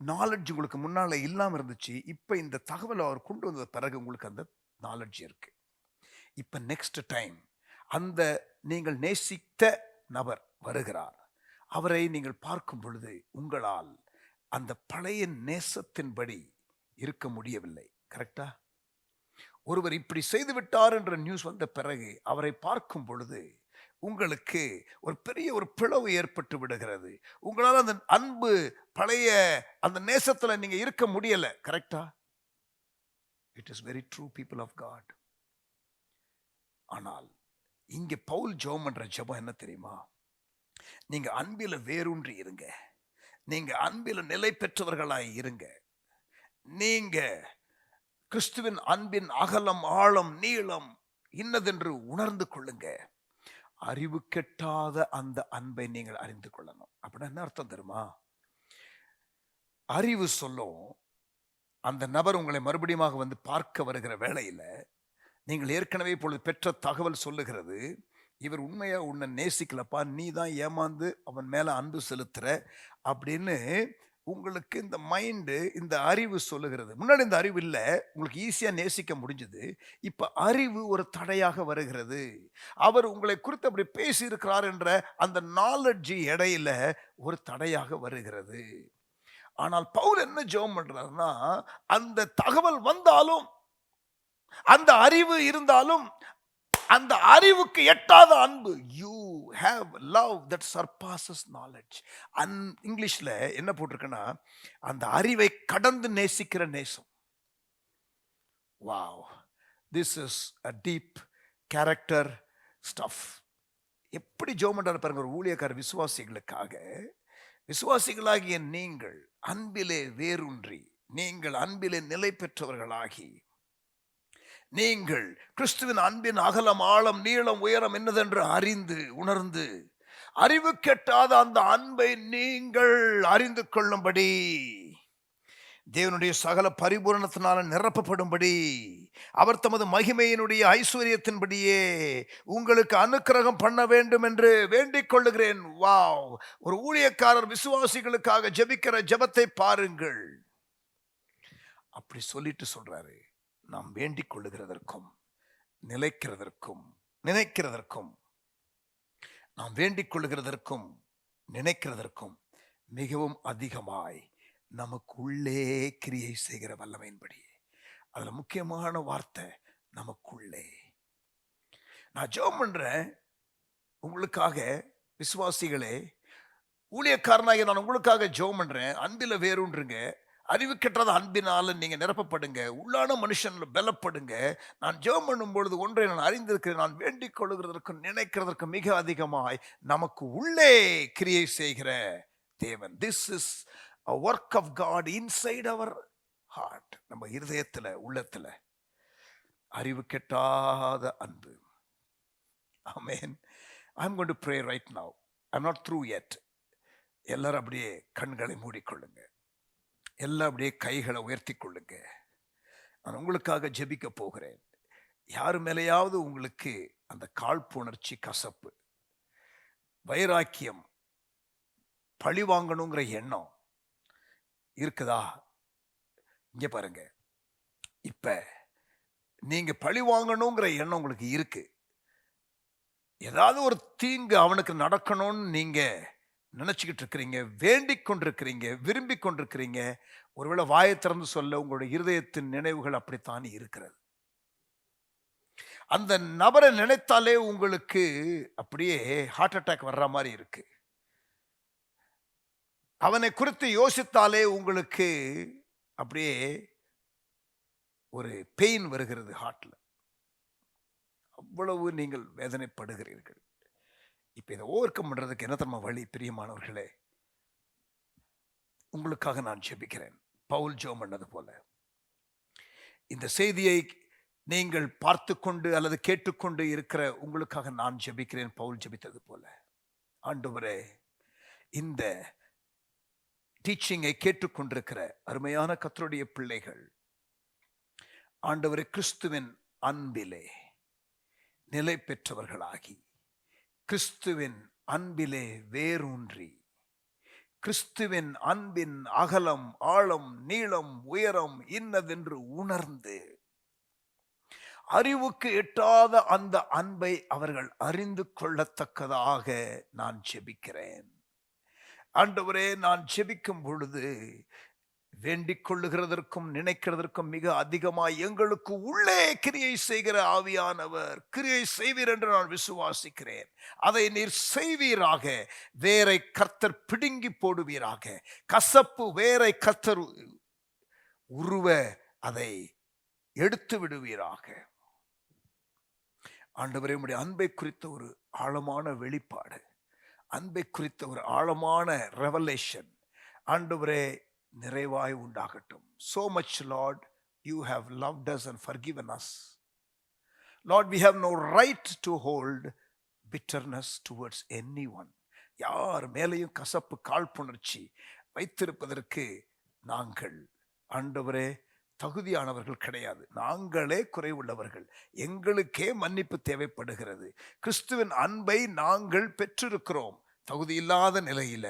நாலெட்ஜ் உங்களுக்கு முன்னால இல்லாம இருந்துச்சு. இப்ப இந்த தகவல் அவர் கொண்டு வந்த பிறகு உங்களுக்கு அந்த நாலெட்ஜ் இருக்கு. இப்ப நெக்ஸ்ட் டைம் அந்த நீங்கள் நேசித்த நபர் வருகிறார். அவரை நீங்கள் பார்க்கும் பொழுது உங்களால் அந்த பழைய நேசத்தின்படி இருக்க முடியவில்லை. கரெக்டா? ஒருவர் இப்படி செய்து விட்டார் என்ற நியூஸ் வந்த பிறகு அவரை பார்க்கும் பொழுது உங்களுக்கு ஒரு பெரிய ஒரு பிளவு ஏற்பட்டு விடுகிறது. உங்களால் அந்த அன்பு, பழைய அந்த நேசத்துல நீங்க இருக்க முடியல. கரெக்டா? It is very true, people of God. ஆனால் இங்க பவுல் ஜெபம் பண்ற ஜெபம் என்ன தெரியுமா? நீங்க அன்பில வேரூன்றி இருங்க. நீங்க அன்பில நிலை பெற்றவர்களாய் இருங்க. நீங்க கிறிஸ்துவின் அன்பின் அகலம், ஆழம், நீளம் இன்னதென்று உணர்ந்து கொள்ளுங்க. அறிவு கெட்டாத அந்த அன்பை நீங்கள் அறிந்து கொள்ளணும். அப்படின்னா என்ன அர்த்தம் தெரியுமா? அறிவு சொல்லும், அந்த நபர் உங்களை மறுபடியும் வந்து பார்க்க வருகிற வேளையில நீங்கள் ஏற்கனவே இப்பொழுது பெற்ற தகவல் சொல்லுகிறது, இவர் உண்மையா உன்னை நேசிக்கலப்பா, நீ தான் ஏமாந்து அவன் மேல அன்பு செலுத்துற அப்படின்னு உங்களுக்கு இந்த மைண்டு, இந்த அறிவு சொல்லுகிறது. முன்னாடி இந்த அறிவு இல்லை, உங்களுக்கு ஈஸியா நேசிக்க முடிஞ்சது. இப்ப அறிவு ஒரு தடையாக வருகிறது. அவர் உங்களை குறித்து அப்படி பேசி இருக்கிறார் என்ற அந்த நாலெட்ஜ் இடையில ஒரு தடையாக வருகிறது. ஆனால் பவுல் என்ன ஜெபம் பண்றாருன்னா, அந்த தகவல் வந்தாலும், அந்த அறிவு இருந்தாலும், அந்த அறிவுக்கு எட்டாத அன்பு, you have love that surpasses knowledge. இங்கிலீஷ்ல என்ன போட்டிருக்குன்னா, அந்த அறிவை கடந்து நேசிக்கிற நேசம். Wow, this is a deep character stuff. எப்படி ஜெபம் பண்றாரு பாருங்க ஒரு ஊழியக்கார விசுவாசிகளுக்காக. விசுவாசிகளாகிய நீங்கள் அன்பிலே வேரூன்றி, நீங்கள் அன்பிலே நிலை பெற்றவர்களாகி, நீங்கள் கிறிஸ்துவின் அன்பின் அகலம், ஆழம், நீளம், உயரம் என்னதென்று அறிந்து உணர்ந்து, அறிவு கெட்டாத அந்த அன்பை நீங்கள் அறிந்து கொள்ளும்படி, தேவனுடைய சகல பரிபூரணத்தினால நிரப்பப்படும்படி, அவர் தமது மகிமையினுடைய ஐஸ்வர்யத்தின்படியே உங்களுக்கு அனுக்கிரகம் பண்ண வேண்டும் என்று வேண்டிக் கொள்ளுகிறேன். வாவ், ஒரு ஊழியக்காரர் விசுவாசிகளுக்காக ஜெபிக்கிற ஜெபத்தை பாருங்கள். அப்படி சொல்லிட்டு சொல்றாரு, நாம் வேண்டிக் கொள்ளுகிறதற்கும் நிலைக்கிறதற்கும் நினைக்கிறதற்கும், நாம் வேண்டிக் கொள்ளுகிறதற்கும் நினைக்கிறதற்கும் மிகவும் அதிகமாய் நமக்குள்ளே கிரியை செய்கிற வல்லமையின்படி. அதுல முக்கியமான வார்த்தை நமக்குள்ளே. நான் ஜெபம் பண்றேன் உங்களுக்காக விசுவாசிகளே, ஊழியக்காரனாக நான் உங்களுக்காக ஜெபம் பண்றேன். அன்பில வேரூன்றுங்க, அறிவு கெட்டத அன்பினால நீங்க நிரப்பப்படுங்க, உள்ளான மனுஷன்ல பலப்படுங்க. நான் ஜெபம் பண்ணும் பொழுது ஒன்றை நான் அறிந்திருக்கிறேன், நான் வேண்டிக் கொள்ளுகிறதற்கும் நினைக்கிறதற்கும் மிக அதிகமாய் நமக்கு உள்ளே கிரியை செய்கிற தேவன். This is a work of God inside our heart. நம்ம இருதயத்துல, உள்ளத்துல அறிவு கெட்டாத அன்பு. Amen. I'm going to pray right now. I'm not through yet. எல்லாரும் அப்படியே கண்களை மூடிக்கொள்ளுங்க, எல்லாம் அப்படியே கைகளை உயர்த்தி கொள்ளுங்க. நான் உங்களுக்காக ஜெபிக்க போகிறேன். யாரு மேலேயாவது உங்களுக்கு அந்த காழ்ப்புணர்ச்சி, கசப்பு, வைராக்கியம், பழி வாங்கணுங்கிற எண்ணம் இருக்குதா? இங்க பாருங்க, இப்ப நீங்க பழி வாங்கணுங்கிற எண்ணம் உங்களுக்கு இருக்கு. ஏதாவது ஒரு தீங்கு அவனுக்கு நடக்கணும்னு நீங்க நினைச்சுக்கிட்டு இருக்கிறீங்க, வேண்டிக் கொண்டிருக்கிறீங்க, விரும்பி கொண்டிருக்கிறீங்க. ஒருவேளை வாயை திறந்து சொல்ல உங்களுடைய இருதயத்தின் நினைவுகள் அப்படித்தான் இருக்கிறது. அந்த நபரை நினைத்தாலே உங்களுக்கு அப்படியே ஹார்ட் அட்டாக் வர்ற மாதிரி இருக்கு. அவனை குறித்து யோசித்தாலே உங்களுக்கு அப்படியே ஒரு பெயின் வருகிறது ஹார்ட்ல. அவ்வளவு நீங்கள் வேதனைப்படுகிறீர்கள். இப்ப இதை ஓவர் கம் பண்றதுக்கு என்ன தர்ம வழி? பிரியமானவர்களே, உங்களுக்காக நான் ஜெபிக்கிறேன். பவுல் ஜெபம் பண்ணது போல இந்த செய்தியை நீங்கள் பார்த்து கொண்டு அல்லது கேட்டுக்கொண்டு இருக்கிற உங்களுக்காக நான் ஜெபிக்கிறேன். பவுல் ஜெபித்தது போல, ஆண்டவரே, இந்த டீச்சிங்கை கேட்டுக்கொண்டிருக்கிற அருமையான கர்த்தருடைய பிள்ளைகள், ஆண்டவரே, கிறிஸ்துவின் அன்பிலே நிலை பெற்றவர்களாகி, கிறிஸ்துவின் அன்பிலே வேரூன்றி, கிறிஸ்துவின் அன்பின் அகலம், ஆழம், நீளம், உயரம் இன்னதென்று உணர்ந்து, அறிவுக்கு எட்டாத அந்த அன்பை அவர்கள் அறிந்து கொள்ளத்தக்கதாக நான் ஜெபிக்கிறேன். ஆண்டவரே, நான் ஜெபிக்கும் பொழுது வேண்டிக் கொள்ளுகிறதற்கும் நினைக்கிறதற்கும் மிக அதிகமாய் எங்களுக்கு உள்ளே கிரியை செய்கிற ஆவியானவர் கிரியை செய்வீர் என்று நான் விசுவாசிக்கிறேன். அதை நீர் செய்வீராக. வேரை கர்த்தர் பிடுங்கி போடுவீராக. கசப்பு வேரை கர்த்தர் உருவ அதை எடுத்து விடுவீராக. ஆண்டவரே, உம்முடைய அன்பை குறித்த ஒரு ஆழமான வெளிப்பாடு, அன்பை குறித்த ஒரு ஆழமான ரெவலேஷன் ஆண்டவரே நிறைவாய் உண்டாகட்டும். So much, Lord, you have loved us and forgiven us. Lord, we have no right to hold bitterness towards anyone. யார் மேலையும் கசப்பு காழ்ப்புணர்ச்சி வைத்திருப்பதற்கு நாங்கள் ஆண்டவரே தகுதியானவர்கள் கிடையாது. நாங்களே குறைவுள்ளவர்கள். எங்களுக்கே மன்னிப்பு தேவைப்படுகிறது. கிறிஸ்துவின் அன்பை நாங்கள் பெற்றிருக்கிறோம். தகுதியில்லாத நிலையில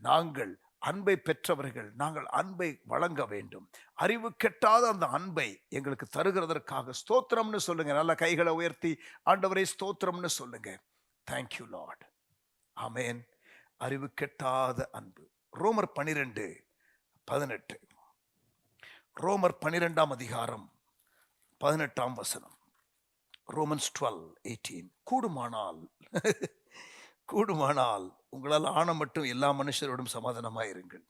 நாங்கள் அன்பை பெற்றவர்கள். நாங்கள் அன்பை வழங்க வேண்டும். அறிவு கெட்டாத அந்த அன்பை எங்களுக்கு தருகிறதற்காக ஸ்தோத்திரம்னு சொல்லுங்க. நல்ல கைகளை உயர்த்தி ஆண்டவரே ஸ்தோத்திரம்னு சொல்லுங்க. Thank you Lord. ஆமேன். அறிவு கெட்டாத அன்பு. ரோமர் 12:18. ரோமர் 12ஆம் அதிகாரம் 18ஆம் வசனம். ரோமன்ஸ் 12:18. கூடுமானால் உங்களால் ஆன மட்டும் எல்லா மனுஷரோடும் சமாதானமாயிருங்கள்.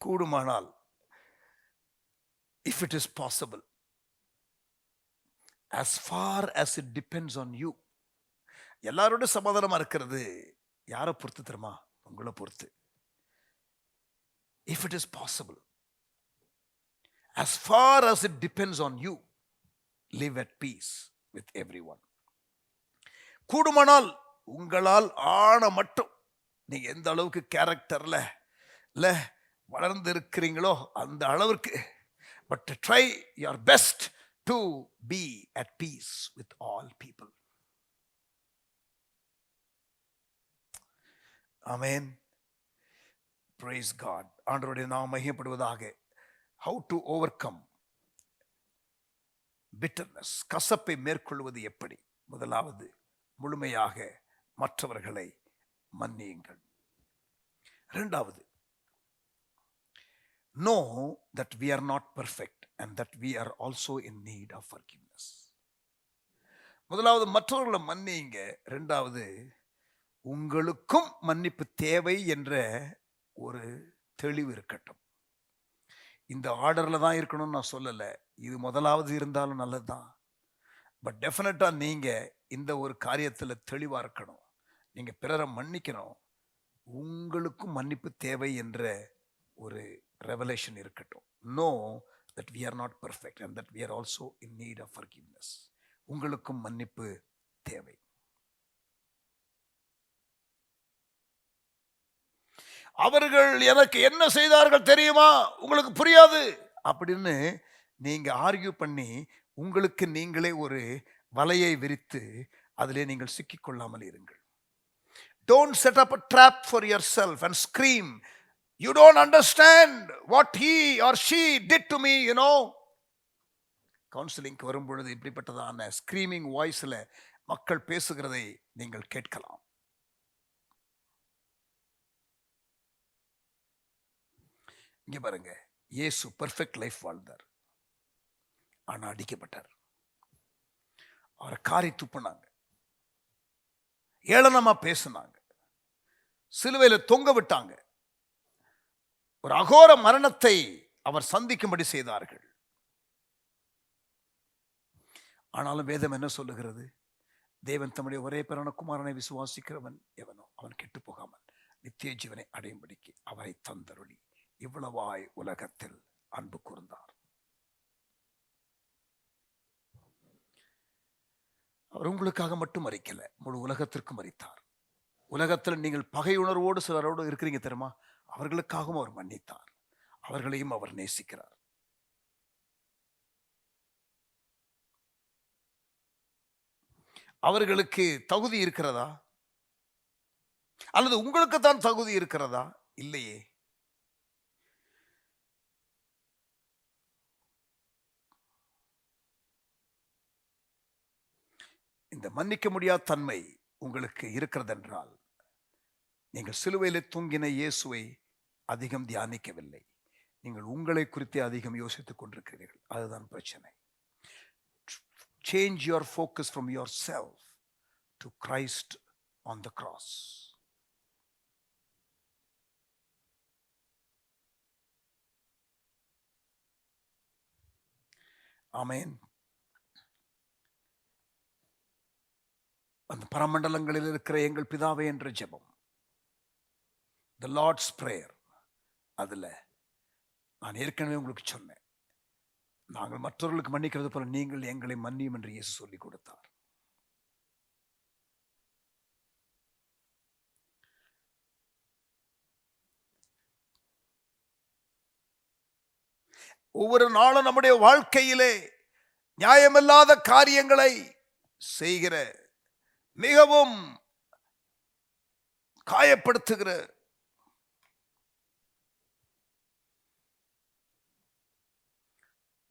கூடுமானால், if it is possible, as far as it depends on you. எல்லாரோட சமாதானமா இருக்கிறது யாரை பொறுத்து தெரியுமா? உங்களை பொறுத்து. If it is possible, as far as it depends on you, live at peace with everyone. கூடுமானால் உங்களால் ஆன மட்டும் நீங்க எந்த அளவுக்கு கேரக்டர்ல இல்ல வளர்ந்து இருக்கிறீங்களோ அந்த அளவுக்கு, but try your best to be at peace with all people. Amen. Praise God. ஆண்டவருடைய நாமம் மகிமைப்படுவதாக. How to overcome bitterness. கசப்பை மேற்கொள்வது எப்படி? முதலாவது, முழுமையாக மற்றவர்களை மன்னியுங்கள். இரண்டாவது, know that we are not perfect and that we are also in need of forgiveness. முதலாவது மற்றவர்களை மன்னியுங்க. இரண்டாவது, உங்களுக்கும் மன்னிப்பு தேவை என்ற ஒரு தெளிவு இருக்கட்டும். இந்த ஆர்டர்ல தான் இருக்கணும்னு நான் சொல்லலை. இது முதலாவது இருந்தாலும் நல்லதுதான். பட் டெஃபினட்டா நீங்க இந்த ஒரு காரியத்துல தெளிவா இருக்கணும். நீங்க பிறரை மன்னிக்கணும். உங்களுக்கும் மன்னிப்பு தேவை என்ற ஒரு ரெவலேஷன் இருக்கட்டும். Know that we are not perfect and that we are also in need of forgiveness. உங்களுக்கும் மன்னிப்பு தேவை. அவர்கள் எனக்கு என்ன செய்தார்கள் தெரியுமா, உங்களுக்கு புரியாது அப்படின்னு நீங்க ஆர்கியூ பண்ணி உங்களுக்கு நீங்களே ஒரு வலையை விரித்து அதிலே நீங்கள் சிக்கிக்கொள்ளாமல் இருங்கள். Don't set up a trap for yourself and scream, you don't understand what he or she did to me, you know. கவுன்சிலிங்க்கு வரும்பொழுது இப்படிப்பட்டதான ஸ்கிரீமிங் வாய்ஸ்ல மக்கள் பேசுகிறதை நீங்கள் கேட்கலாம். இங்க பாருங்க, இயேசு பெர்ஃபெக்ட் லைஃப் வாழ்ந்தார். ஆனா அடிக்கப்பட்டார். அவரை காரி துப்புனாங்க, ஏளனமா பேசினாங்க, சிலுவையில தொங்க விட்டாங்க, ஒரு அகோர மரணத்தை அவர் சந்திக்கும்படி செய்தார்கள். ஆனாலும் வேதம் என்ன சொல்லுகிறது? தேவன் தம்முடைய ஒரே பிரான குமாரனை விசுவாசிக்கிறவன் எவனோ அவன் கெட்டு போகாமல் நித்திய ஜீவனை அடையும்படிக்கு அவரை தந்தருளி இவ்வளவாய் உலகத்தில் அன்பு கூர்ந்தார். அவர் உங்களுக்காக மட்டும் மரிக்கல, முழு உலகத்திற்கும் மரித்தார். உலகத்தில் நீங்கள் பகை உணர்வோடு சிலரோடு இருக்கிறீங்க தெரியுமா, அவர்களுக்காகவும் அவர் மன்னித்தார். அவர்களையும் அவர் நேசிக்கிறார். அவர்களுக்கு தகுதி இருக்கிறதா? அல்லது உங்களுக்கு தான் தகுதி இருக்கிறதா? இல்லையே. இந்த மன்னிக்க முடியாத தன்மை உங்களுக்கு இருக்கிறது என்றால் நீங்கள் சிலுவையிலே தூங்கின இயேசுவை அதிகம் தியானிக்கவில்லை. நீங்கள் உங்களை குறித்து அதிகம் யோசித்துக் கொண்டிருக்கிறீர்கள். அதுதான் பிரச்சனை. Change your focus from yourself to Christ on the cross. ஆமென். அந்த பரமண்டலங்களில் இருக்கிற எங்கள் பிதாவே என்ற ஜெபம், the Lord's prayer, அதுல நான் ஏற்கனவே உங்களுக்கு சொன்னேன், நாங்கள் மற்றவர்களுக்கு மன்னிக்கிறது போல நீங்கள் எங்களை மன்னியும் என்று இயேசு சொல்லிக் கொடுத்தார். ஒவ்வொரு நாளும் நம்முடைய வாழ்க்கையிலே நியாயமில்லாத காரியங்களை செய்கிற, மிகவும் காயப்படுத்துகிற,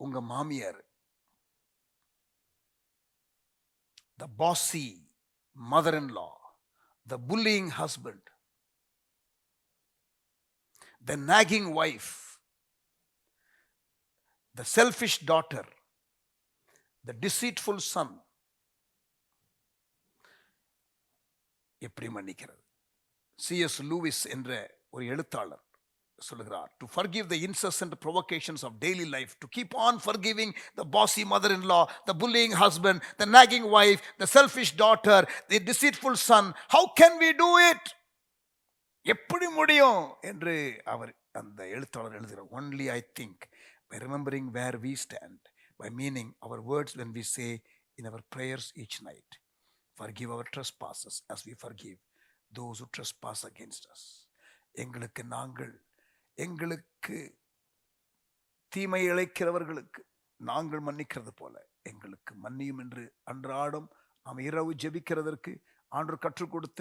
உங்க மாமியார், the bossy mother-in-law, the bullying husband, the nagging wife, the selfish daughter, the deceitful son, எப்படி மன்னிக்கிறது? C.S. லூயிஸ் என்ற ஒரு எழுத்தாளர் சொல்லுகிறார், to forgive the incessant provocations of daily life, to keep on forgiving the bossy mother-in-law, the bullying husband, the nagging wife, the selfish daughter, the deceitful son, how can we do it? எப்படி முடியும் என்று அவர் அந்த எழுத்தாளர் எழுதுகிறார். Only I think by remembering where we stand, by meaning our words when we say in our prayers each night, forgive our trespasses as we forgive those who trespass against us. எங்களுக்கு தீமை இழைக்கிறவர்களுக்கு நாங்கள் மன்னிக்கிறது போல எங்களுக்கு மன்னியும் என்று அன்றாடம் நாம் இரவு ஜெபிக்கிறதற்கு ஆண்டவர் கற்றுக் கொடுத்த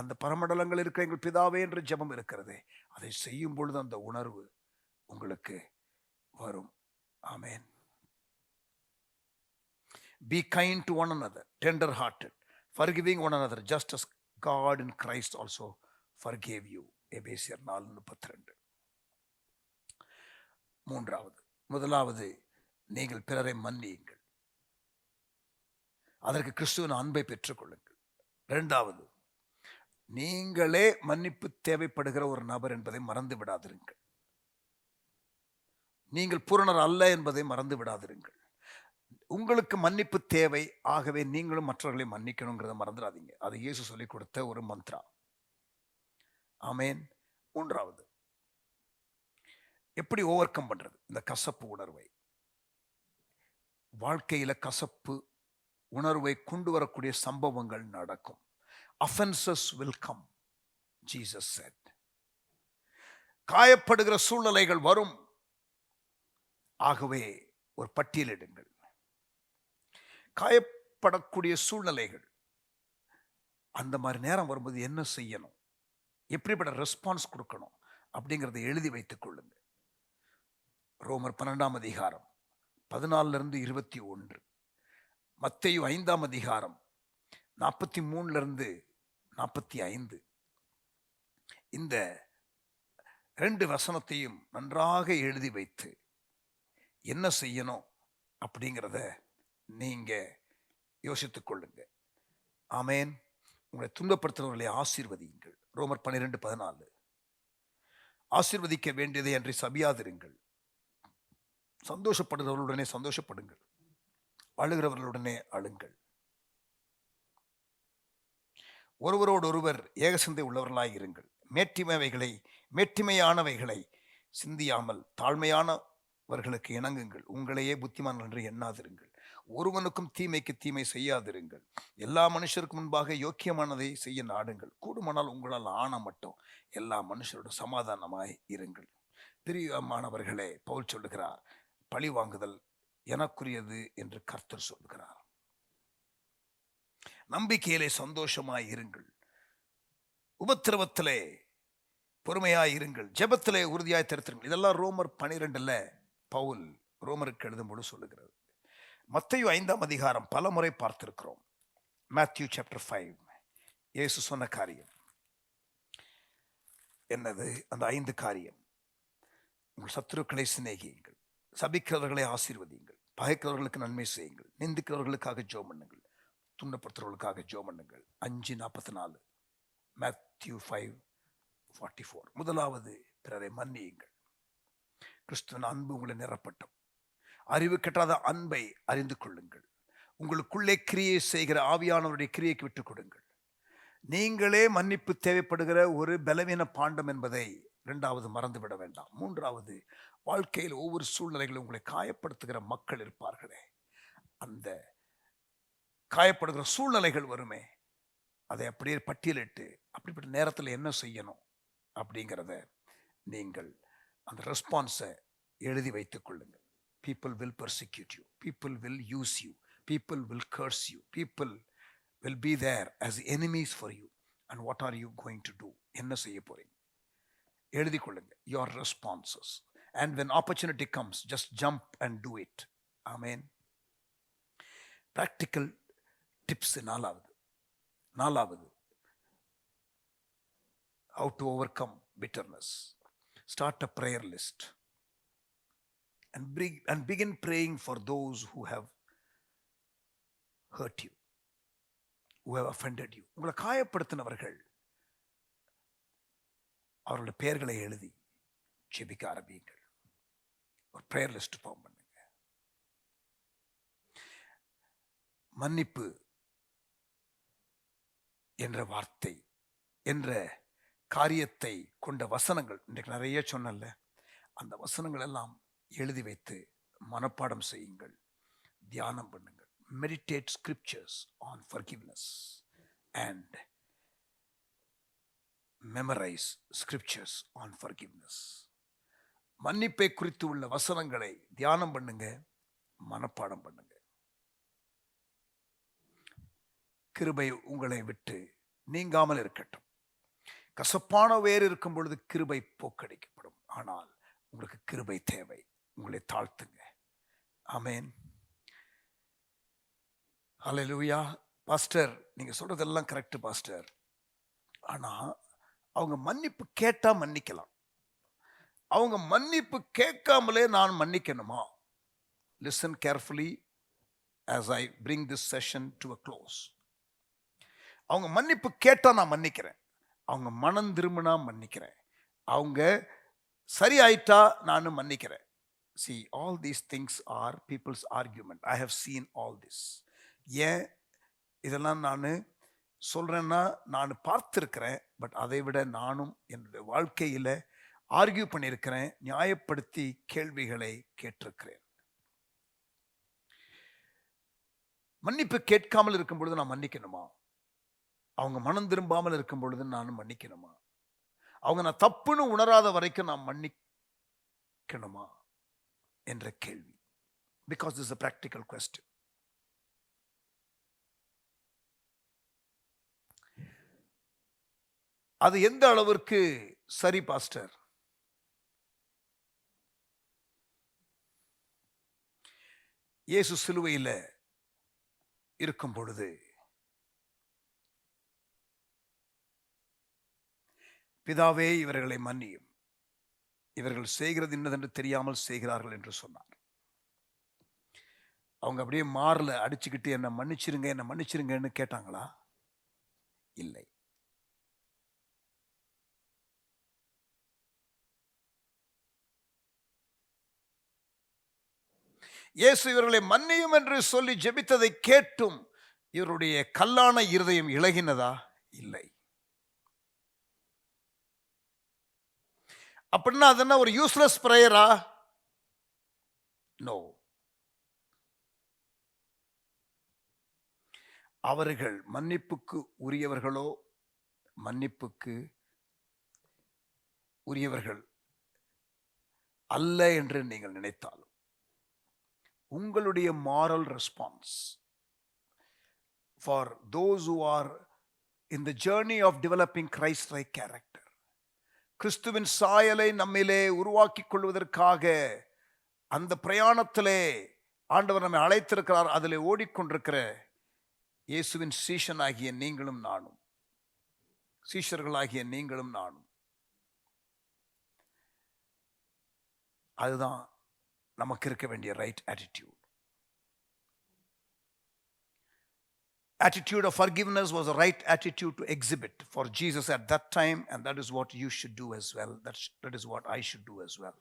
அந்த பரமண்டலங்கள் இருக்கிற எங்கள் பிதாவே என்ற ஜெபம் இருக்கிறதே, அதை செய்யும் பொழுது அந்த உணர்வு உங்களுக்கு வரும். ஆமென். Be kind to one another, tender hearted, forgiving one another just as God in Christ also forgave you. எபேசியர் 4:32. முதலாவது நீங்கள் பிறரை மன்னியுங்கள், அதற்கு கிறிஸ்துவின் அன்பை பெற்றுக்கொள்ளுங்கள். இரண்டாவது, நீங்களே மன்னிப்பு தேவைப்படுகிற ஒரு நபர் என்பதை மறந்து விடாதிருங்கள். நீங்கள் பூரணர் அல்ல என்பதை மறந்து விடாதிருங்கள். உங்களுக்கு மன்னிப்பு தேவை, ஆகவே நீங்களும் மற்றவர்களை மன்னிக்கணுங்கிறத மறந்துடாதீங்க. அது இயேசு சொல்லிக் கொடுத்த ஒரு மந்த்ரா. ஆமென். மூன்றாவது, எப்படி ஓவர் கம் பண்றது இந்த கசப்பு உணர்வை? வாழ்க்கையில கசப்பு உணர்வை கொண்டு வரக்கூடிய சம்பவங்கள் நடக்கும். Offenses will come, Jesus said. காயப்படுகிற சூழ்நிலைகள் வரும். ஆகவே ஒரு பட்டியலிடுங்கள். காயப்படக்கூடிய சூழ்நிலைகள், அந்த மாதிரி நேரம் வரும்போது என்ன செய்யணும், எப்படிப்பட்ட ரெஸ்பான்ஸ் கொடுக்கணும் அப்படிங்கிறத எழுதி வைத்துக் கொள்ளுங்க. ரோமர் 12 14-21, மத்தேயு 5 43-45, இந்த 2 வசனத்தையும் நன்றாக எழுதி வைத்து என்ன செய்யணும் அப்படிங்கிறத நீங்க யோசித்துக் கொள்ளுங்க. ஆமென். உங்களை துன்பப்படுத்துகிறவர்களை ஆசீர்வதியுங்கள். ரோமர் 12-14. ஆசீர்வதிக்க வேண்டியதை அன்றி சபியாதிருங்கள். சந்தோஷப்படுகிறவர்களுடனே சந்தோஷப்படுங்கள், அழுகிறவர்களுடனே அழுங்கள். ஒருவரோடொருவர் ஏகசிந்தை உள்ளவர்களாய் இருங்கள். மேட்டிமையானவைகளை சிந்தியாமல் தாழ்மையானவர்களுக்கு இணங்குங்கள். உங்களையே புத்திமான் என்று எண்ணாதிருங்கள். ஒருவனுக்கும் தீமைக்கு தீமை செய்யாதிருங்கள். எல்லா மனுஷருக்கு முன்பாக யோக்கியமானதை செய்ய நாடுங்கள். கூடுமானால் உங்களால் ஆன மட்டும் எல்லா மனுஷரோட சமாதானமாய் இருங்கள். பிரியமானவர்களே, பவுல் சொல்லுகிறார், பழி வாங்குதல் எனக்குரியது என்று கர்த்தர் சொல்லுகிறார். நம்பிக்கையிலே சந்தோஷமாய் இருங்கள், உபத்திரவத்திலே பொறுமையாய் இருங்கள், ஜெபத்திலே உறுதியாய் தரித்திருங்கள். இதெல்லாம் ரோமர் 12 பவுல் ரோமருக்கு எழுதும்போது சொல்லுகிறது. மத்தேயு 5 பல முறை பார்த்திருக்கிறோம். Matthew chapter 5, இயேசு சொன்ன காரியம். என்னது? அந்த 5 காரியம். உங்கள் சத்துருக்களை சிநேகியுங்கள், சபிக்கிறவர்களை ஆசீர்வதியுங்கள், பகைக்கிறவர்களுக்கு நன்மை செய்யுங்கள், நிந்திக்கிறவர்களுக்காக ஜெபம் பண்ணுங்கள், துன்பப்படுத்துறவர்களுக்காக ஜெபம் பண்ணுங்கள். 5:44 மேத்யூ 5:44. முதலாவது, பிறரை மன்னியுங்கள். கிறிஸ்துவின் அன்பு உங்களை நிரப்பட்டும். அறிவு கெட்டாத அன்பை அறிந்து கொள்ளுங்கள். உங்களுக்குள்ளே கிரியை செய்கிற ஆவியானவருடைய கிரியைக்கு விட்டுக் கொடுங்கள். நீங்களே மன்னிப்பு தேவைப்படுகிற ஒரு பலவீன பாண்டம் என்பதை 2வது மறந்துவிட வேண்டாம். 3வது, வாழ்க்கையில் ஒவ்வொரு சூழ்நிலைகளும் உங்களை காயப்படுத்துகிற மக்கள் இருப்பார்களே, அந்த காயப்படுகிற சூழ்நிலைகள் வருமே, அதை அப்படியே பட்டியலிட்டு அப்படிப்பட்ட நேரத்தில் என்ன செய்யணும் அப்படிங்கிறத நீங்கள் அந்த ரெஸ்பான்ஸை எழுதி வைத்துக் கொள்ளுங்கள். People will persecute you, people will use you, people will curse you, people will be there as enemies for you. And what are you going to do? என்ன செய்ய போறீங்க? எழுதி கொள்ளுங்க your responses. And when opportunity comes, just jump and do it. Amen. Practical tips. நாலாவது, how to overcome bitterness. Start a prayer list and begin praying for those who have hurt you, who have offended you. உங்களை காயப்படுத்தினவர்கள், அவர்களுடைய பெயர்களை எழுதி ஜெபிக்க ஆரம்பியுங்கள். ஒரு prayer list form பண்ணுங்க. மன்னிப்பு என்ற வார்த்தை என்ற காரியத்தை கொண்ட வசனங்கள் இன்றைக்கு நிறைய சொன்னல, அந்த வசனங்கள் எல்லாம் எழுதி வைத்து மனப்பாடம் செய்யுங்கள், தியானம் பண்ணுங்கள். Meditate scriptures on forgiveness and memorize scriptures on forgiveness. மன்னிப்பை குறித்து உள்ள வசனங்களை தியானம் பண்ணுங்க, மனப்பாடம் பண்ணுங்க. கிருபை உங்களை விட்டு நீங்காமல் இருக்கட்டும். கசப்பான வேர் இருக்கும் பொழுது கிருபை போக்கடிக்கப்படும். ஆனால் உங்களுக்கு கிருபை தேவை. உங்களை தாழ்த்துங்க. ஆமென். ஹல்லேலூயா. பாஸ்டர், நீங்க சொல்றதெல்லாம் கரெக்ட் பாஸ்டர். ஆனா அவங்க மன்னிப்பு கேட்டா மன்னிக்கலாம், அவங்க மன்னிப்பு கேட்காமலே நான் மன்னிக்கணுமா? Listen carefully as I bring this session to a close. அவங்க மன்னிப்பு கேட்டா நான் மன்னிக்கிறேன், அவங்க மனம் திரும்பினா மன்னிக்கிறேன், அவங்க சரி ஆயிட்டா நான் மன்னிக்கிறேன். See, all these things are people's argument. I have seen all this. ஏன் இதெல்லாம் நான் சொல்றேன்னா, நான் பார்த்திருக்கிறேன். பட் அதை விட நானும் என்னுடைய வாழ்க்கையில ஆர்கியூ பண்ணியிருக்கிறேன், நியாயப்படுத்தி கேள்விகளை கேட்டிருக்கிறேன். மன்னிப்பு கேட்காமல் இருக்கும் பொழுது நான் மன்னிக்கணுமா? அவங்க மனம் திரும்பாமல் இருக்கும் பொழுது நானும் மன்னிக்கணுமா? அவங்க நான் தப்புன்னு உணராத வரைக்கும் நான் மன்னிக்கணுமா என்ற கேள்வி. Because this is a practical question. அது எந்த அளவிற்கு சரி பாஸ்டர்? இயேசு சிலுவையில் இருக்கும் பொழுது பிதாவே இவர்களை மன்னியும், இவர்கள் செய்கிறது இன்னதென்று தெரியாமல் செய்கிறார்கள் என்று சொன்னார். அவங்க அப்படியே மாறல அடிச்சுக்கிட்டு என்ன மன்னிச்சிருங்க என்ன மன்னிச்சிருங்கன்னு கேட்டாங்களா? இல்லை. இயேசு இவர்களை மன்னியும் என்று சொல்லி ஜெபித்ததை கேட்டும் இவருடைய கல்லான இருதயம் இளகினதா? இல்லை. அப்படின்னா அது என்ன, ஒரு யூஸ்லெஸ் பிரேயரா? நோ. அவர்கள் மன்னிப்புக்கு உரியவர்களோ மன்னிப்புக்கு உரியவர்கள் அல்ல என்று நீங்கள் நினைத்தாலும், உங்களுடைய moral response for those who are in the journey of developing Christ-like character, கிறிஸ்துவின் சாயலை நம்மிலே உருவாக்கிக் கொள்வதற்காக அந்த பிரயாணத்திலே ஆண்டவர் நம்மை அழைத்திருக்கிறார். அதிலே ஓடிக்கொண்டிருக்கிற இயேசுவின் சீஷனாகிய நீங்களும் நானும், சீஷர்களாகிய நீங்களும் நானும் அதுதான் நமக்கு இருக்க வேண்டிய right attitude. Attitude of forgiveness was a right attitude to exhibit for Jesus at that time, and that is what you should do as well. That is what I should do as well.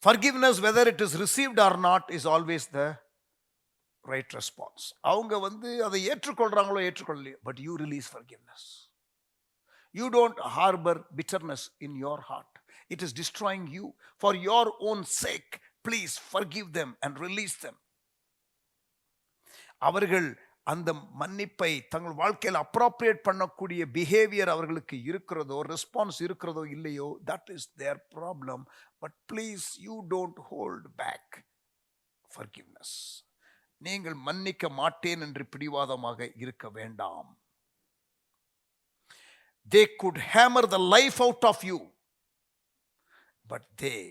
Forgiveness, whether it is received or not, is always the right response. அவங்க அதை ஏற்றுக்கொள்றாங்களோ ஏற்றுக்கொள்ளலையோ, but you release forgiveness. You don't harbor bitterness in your heart. It is destroying you. For your own sake, please forgive them and release them. அவர்கள் அந்த மன்னிப்பை தங்கள் வாழ்க்கையில் appropriate பண்ணக்கூடிய behaviour அவர்களுக்கு இருக்கிறதோ, ரெஸ்பான்ஸ் இருக்கிறதோ இல்லையோ, that is their problem. But please, you don't hold back forgiveness. நீங்கள் மன்னிக்க மாட்டேன் என்று பிடிவாதமாக இருக்க வேண்டாம். They could hammer the life out of you, but they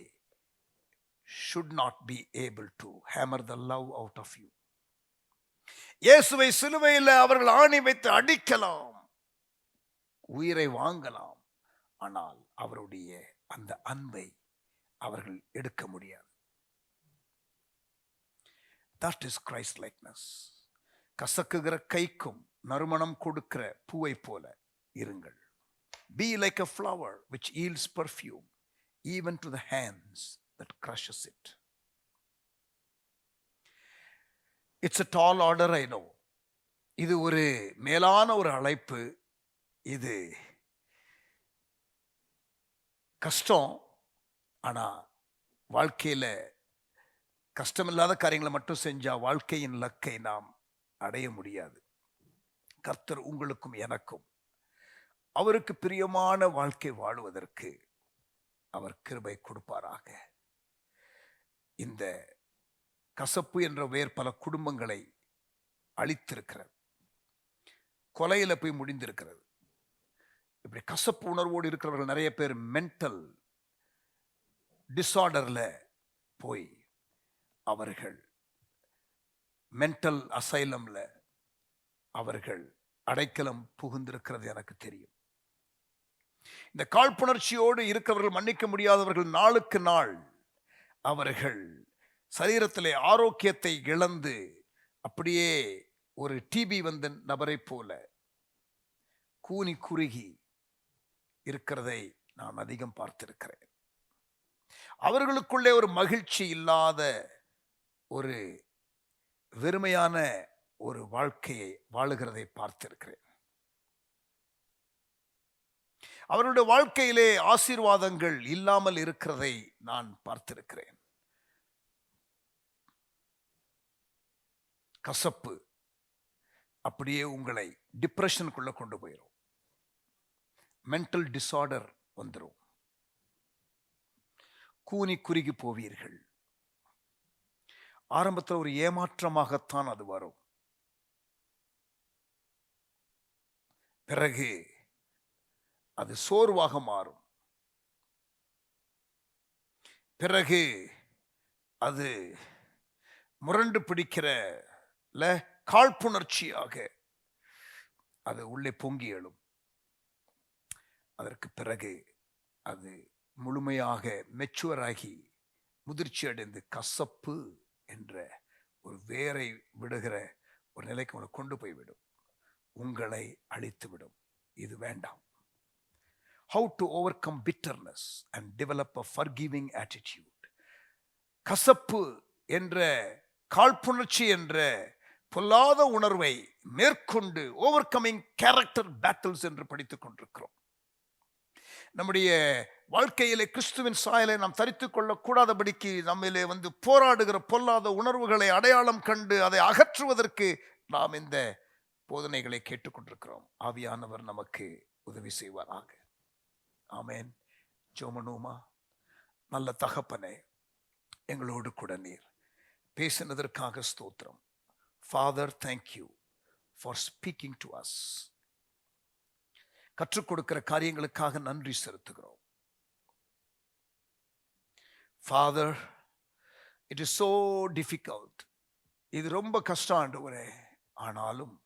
should not be able to hammer the love out of you. இயேசுவை சிலுவையில் அவர்கள் ஆணி வைத்து அடிக்கலாம், உயிரை வாங்கலாம், ஆனால் அவருடைய அந்த அன்பை அவர்கள் எடுக்க முடியாது. That is Christ likeness. கசக்குகிற கைக்கும் நறுமணம் கொடுக்கிற பூவை போல இருங்கள். Be like a flower which yields perfume even to the hands that crushes it. It's a tall order, I know. இது ஒரு மேலான ஒரு அழைப்பு. இது கஷ்டம். ஆனா வாழ்க்கையில கஷ்டமில்லாத காரியங்களை மட்டும் செஞ்சா வாழ்க்கையின் லக்கை நாம் அடைய முடியாது. கர்த்தர் உங்களுக்கும் எனக்கும் அவருக்கு பிரியமான வாழ்க்கை வாழுவதற்கு அவர் கிருபை கொடுப்பாராக. இந்த கசப்பு என்ற வேர் பல குடும்பங்களை அழித்திருக்கிறது, கொலையில போய் முடிந்திருக்கிறது. இப்படி கசப்பு உணர்வோடு இருக்கிறவர்கள் நிறைய பேர் மென்டல் டிஸார்டர்ல போய் அவர்கள் மென்டல் அசைலம்ல அவர்கள் அடைக்கலம் புகுந்திருக்கிறது எனக்கு தெரியும். இந்த காழ்ப்புணர்ச்சியோடு இருக்கிறவர்கள், மன்னிக்க முடியாதவர்கள், நாளுக்கு நாள் அவர்கள் சரீரத்திலே ஆரோக்கியத்தை இழந்து அப்படியே ஒரு டிபி வந்த நபரை போல கூனி குறுகி இருக்கிறதை நான் அதிகம் பார்த்திருக்கிறேன். அவர்களுக்குள்ளே ஒரு மகிழ்ச்சி இல்லாத ஒரு வெறுமையான ஒரு வாழ்க்கையை வாழுகிறதை பார்த்திருக்கிறேன். அவருடைய வாழ்க்கையிலே ஆசீர்வாதங்கள் இல்லாமல் இருக்கிறதை நான் பார்த்திருக்கிறேன். கசப்பு அப்படியே உங்களை டிப்ரெஷனுக்குள்ள கொண்டு போயிடும், மென்டல் டிஸார்டர் வந்துடும், கூனி குறுகி போவீர்கள். ஆரம்பத்தில் ஒரு ஏமாற்றமாகத்தான் அது வரும். பிறகு அது சோர்வாக மாறும். பிறகு அது முரண்டு பிடிக்கிற காழ்ப்புணர்ச்சியாக அது உள்ளே பொங்கி எழும். அதற்கு பிறகு அது முழுமையாக மெச்சுவராகி முதிர்ச்சி அடைந்து கசப்பு என்ற ஒரு வேரை விடுகிற ஒரு நிலைக்கு உங்களை கொண்டு போய்விடும், உங்களை அழித்துவிடும். இது வேண்டாம். How to overcome bitterness and develop a forgiving attitude. கசப்பு என்ற காழ்ப்புணர்ச்சி என்ற பொல்லாத உணர்வை மேற்கொண்டு ஓவர்கமிங் கேரக்டர் பேட்டில்ஸ் என்று படித்துக் கொண்டிருக்கிறோம். நம்முடைய வாழ்க்கையிலே கிறிஸ்துவின் சாயலை நாம் தரித்துக் கொள்ளக்கூடாதபடிக்கு நம்மிலே போராடுகிற பொல்லாத உணர்வுகளை அடையாளம் கண்டு அதை அகற்றுவதற்கு நாம் இந்த போதனைகளை கேட்டுக்கொண்டிருக்கிறோம். ஆவியானவர் நமக்கு உதவி செய்வாராக. ஆமேன். ஜோமனூமா. நல்ல தகப்பனே, எங்களோடு கூட நீர் பேசினதற்காக ஸ்தோத்திரம். Father, thank you for speaking to us. கற்றுக் கொடுக்கிற காரியங்களுக்காக நன்றி செலுத்துகிறோம். Father, it is so difficult. இது ரொம்ப கஷ்டம் ஆண்டவரே. ஆனாலும்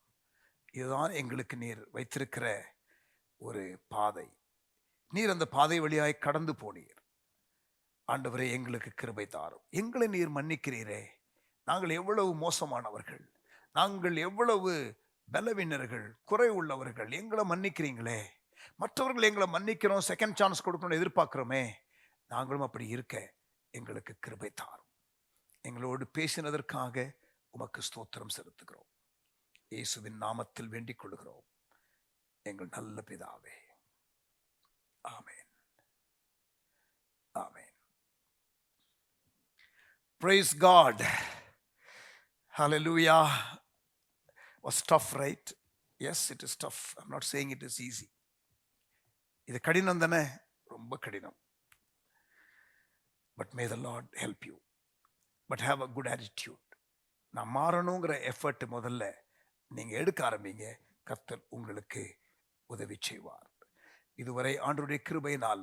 இதுதான் எங்களுக்கு நீர் வைத்திருக்கிற ஒரு பாதை. நீர் அந்த பாதை வழியாய் கடந்து போனீர். ஆண்டவரே, எங்களுக்கு கிருபை தாரும். எங்களை நீர் மன்னிக்கிறீரே. நாங்கள் எவ்வளவு மோசமானவர்கள், நாங்கள் எவ்வளவு பலவீனர்கள், குறை உள்ளவர்கள். எங்களை மன்னிக்கிறீங்களே. மற்றவர்கள் எங்களை மன்னிக்கிறோம், செகண்ட் சான்ஸ் கொடுக்கணும்னு எதிர்பார்க்கிறோமே. நாங்களும் அப்படி இருக்க எங்களுக்கு கிருபை தாரும். எங்களோடு பேசினதற்காக உமக்கு ஸ்தோத்திரம் செலுத்துகிறோம். இயேசுவின் நாமத்தில் வேண்டிக் கொள்கிறோம் எங்கள் நல்ல பிதாவே. ஆமென். ஆமென். Praise God. Hallelujah. Was tough, right? Yes, it is tough. I'm not saying it is easy. இது கடினம் தானே, ரொம்ப கடினம். But may the Lord help you. But have a good attitude. நான் மாறணுங்கிற எஃபர்ட் முதல்ல நீங்க எடுக்க ஆரம்பிங்க. கர்த்தர் உங்களுக்கு உதவி செய்வார். இதுவரை ஆண்டவருடைய கிருபையினால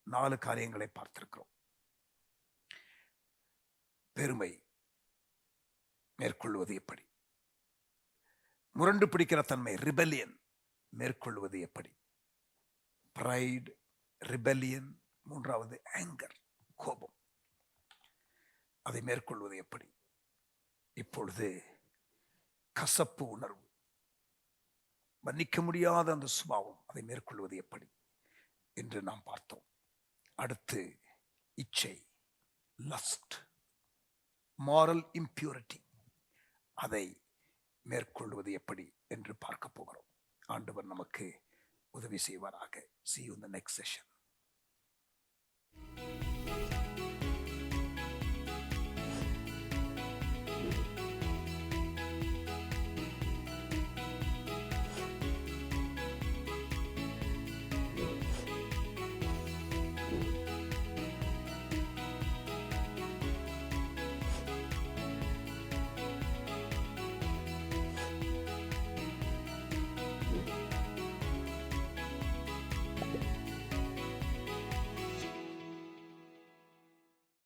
4 காரியங்களை பார்த்திருக்கிறோம். பெருமை மேற்கொள்வது எப்படி, முரண்டு பிடிக்கிற தன்மை ரிபெலியன் மேற்கொள்வது எப்படி, பிரைட், ரிபெலியன், 3வது ஆங்கர், கோபம், அதை மேற்கொள்வது எப்படி. இப்பொழுது கசப்பு உணர்வு, மன்னிக்க முடியாத அந்த சுபாவம், அதை மேற்கொள்வது எப்படி என்று நாம் பார்த்தோம். அடுத்து இச்சை, லஸ்ட், moral impurity, அதை மேற்கொள்வது எப்படி என்று பார்க்க போகிறோம். ஆண்டவர் நமக்கு உதவி செய்வாராக. See you in the next session.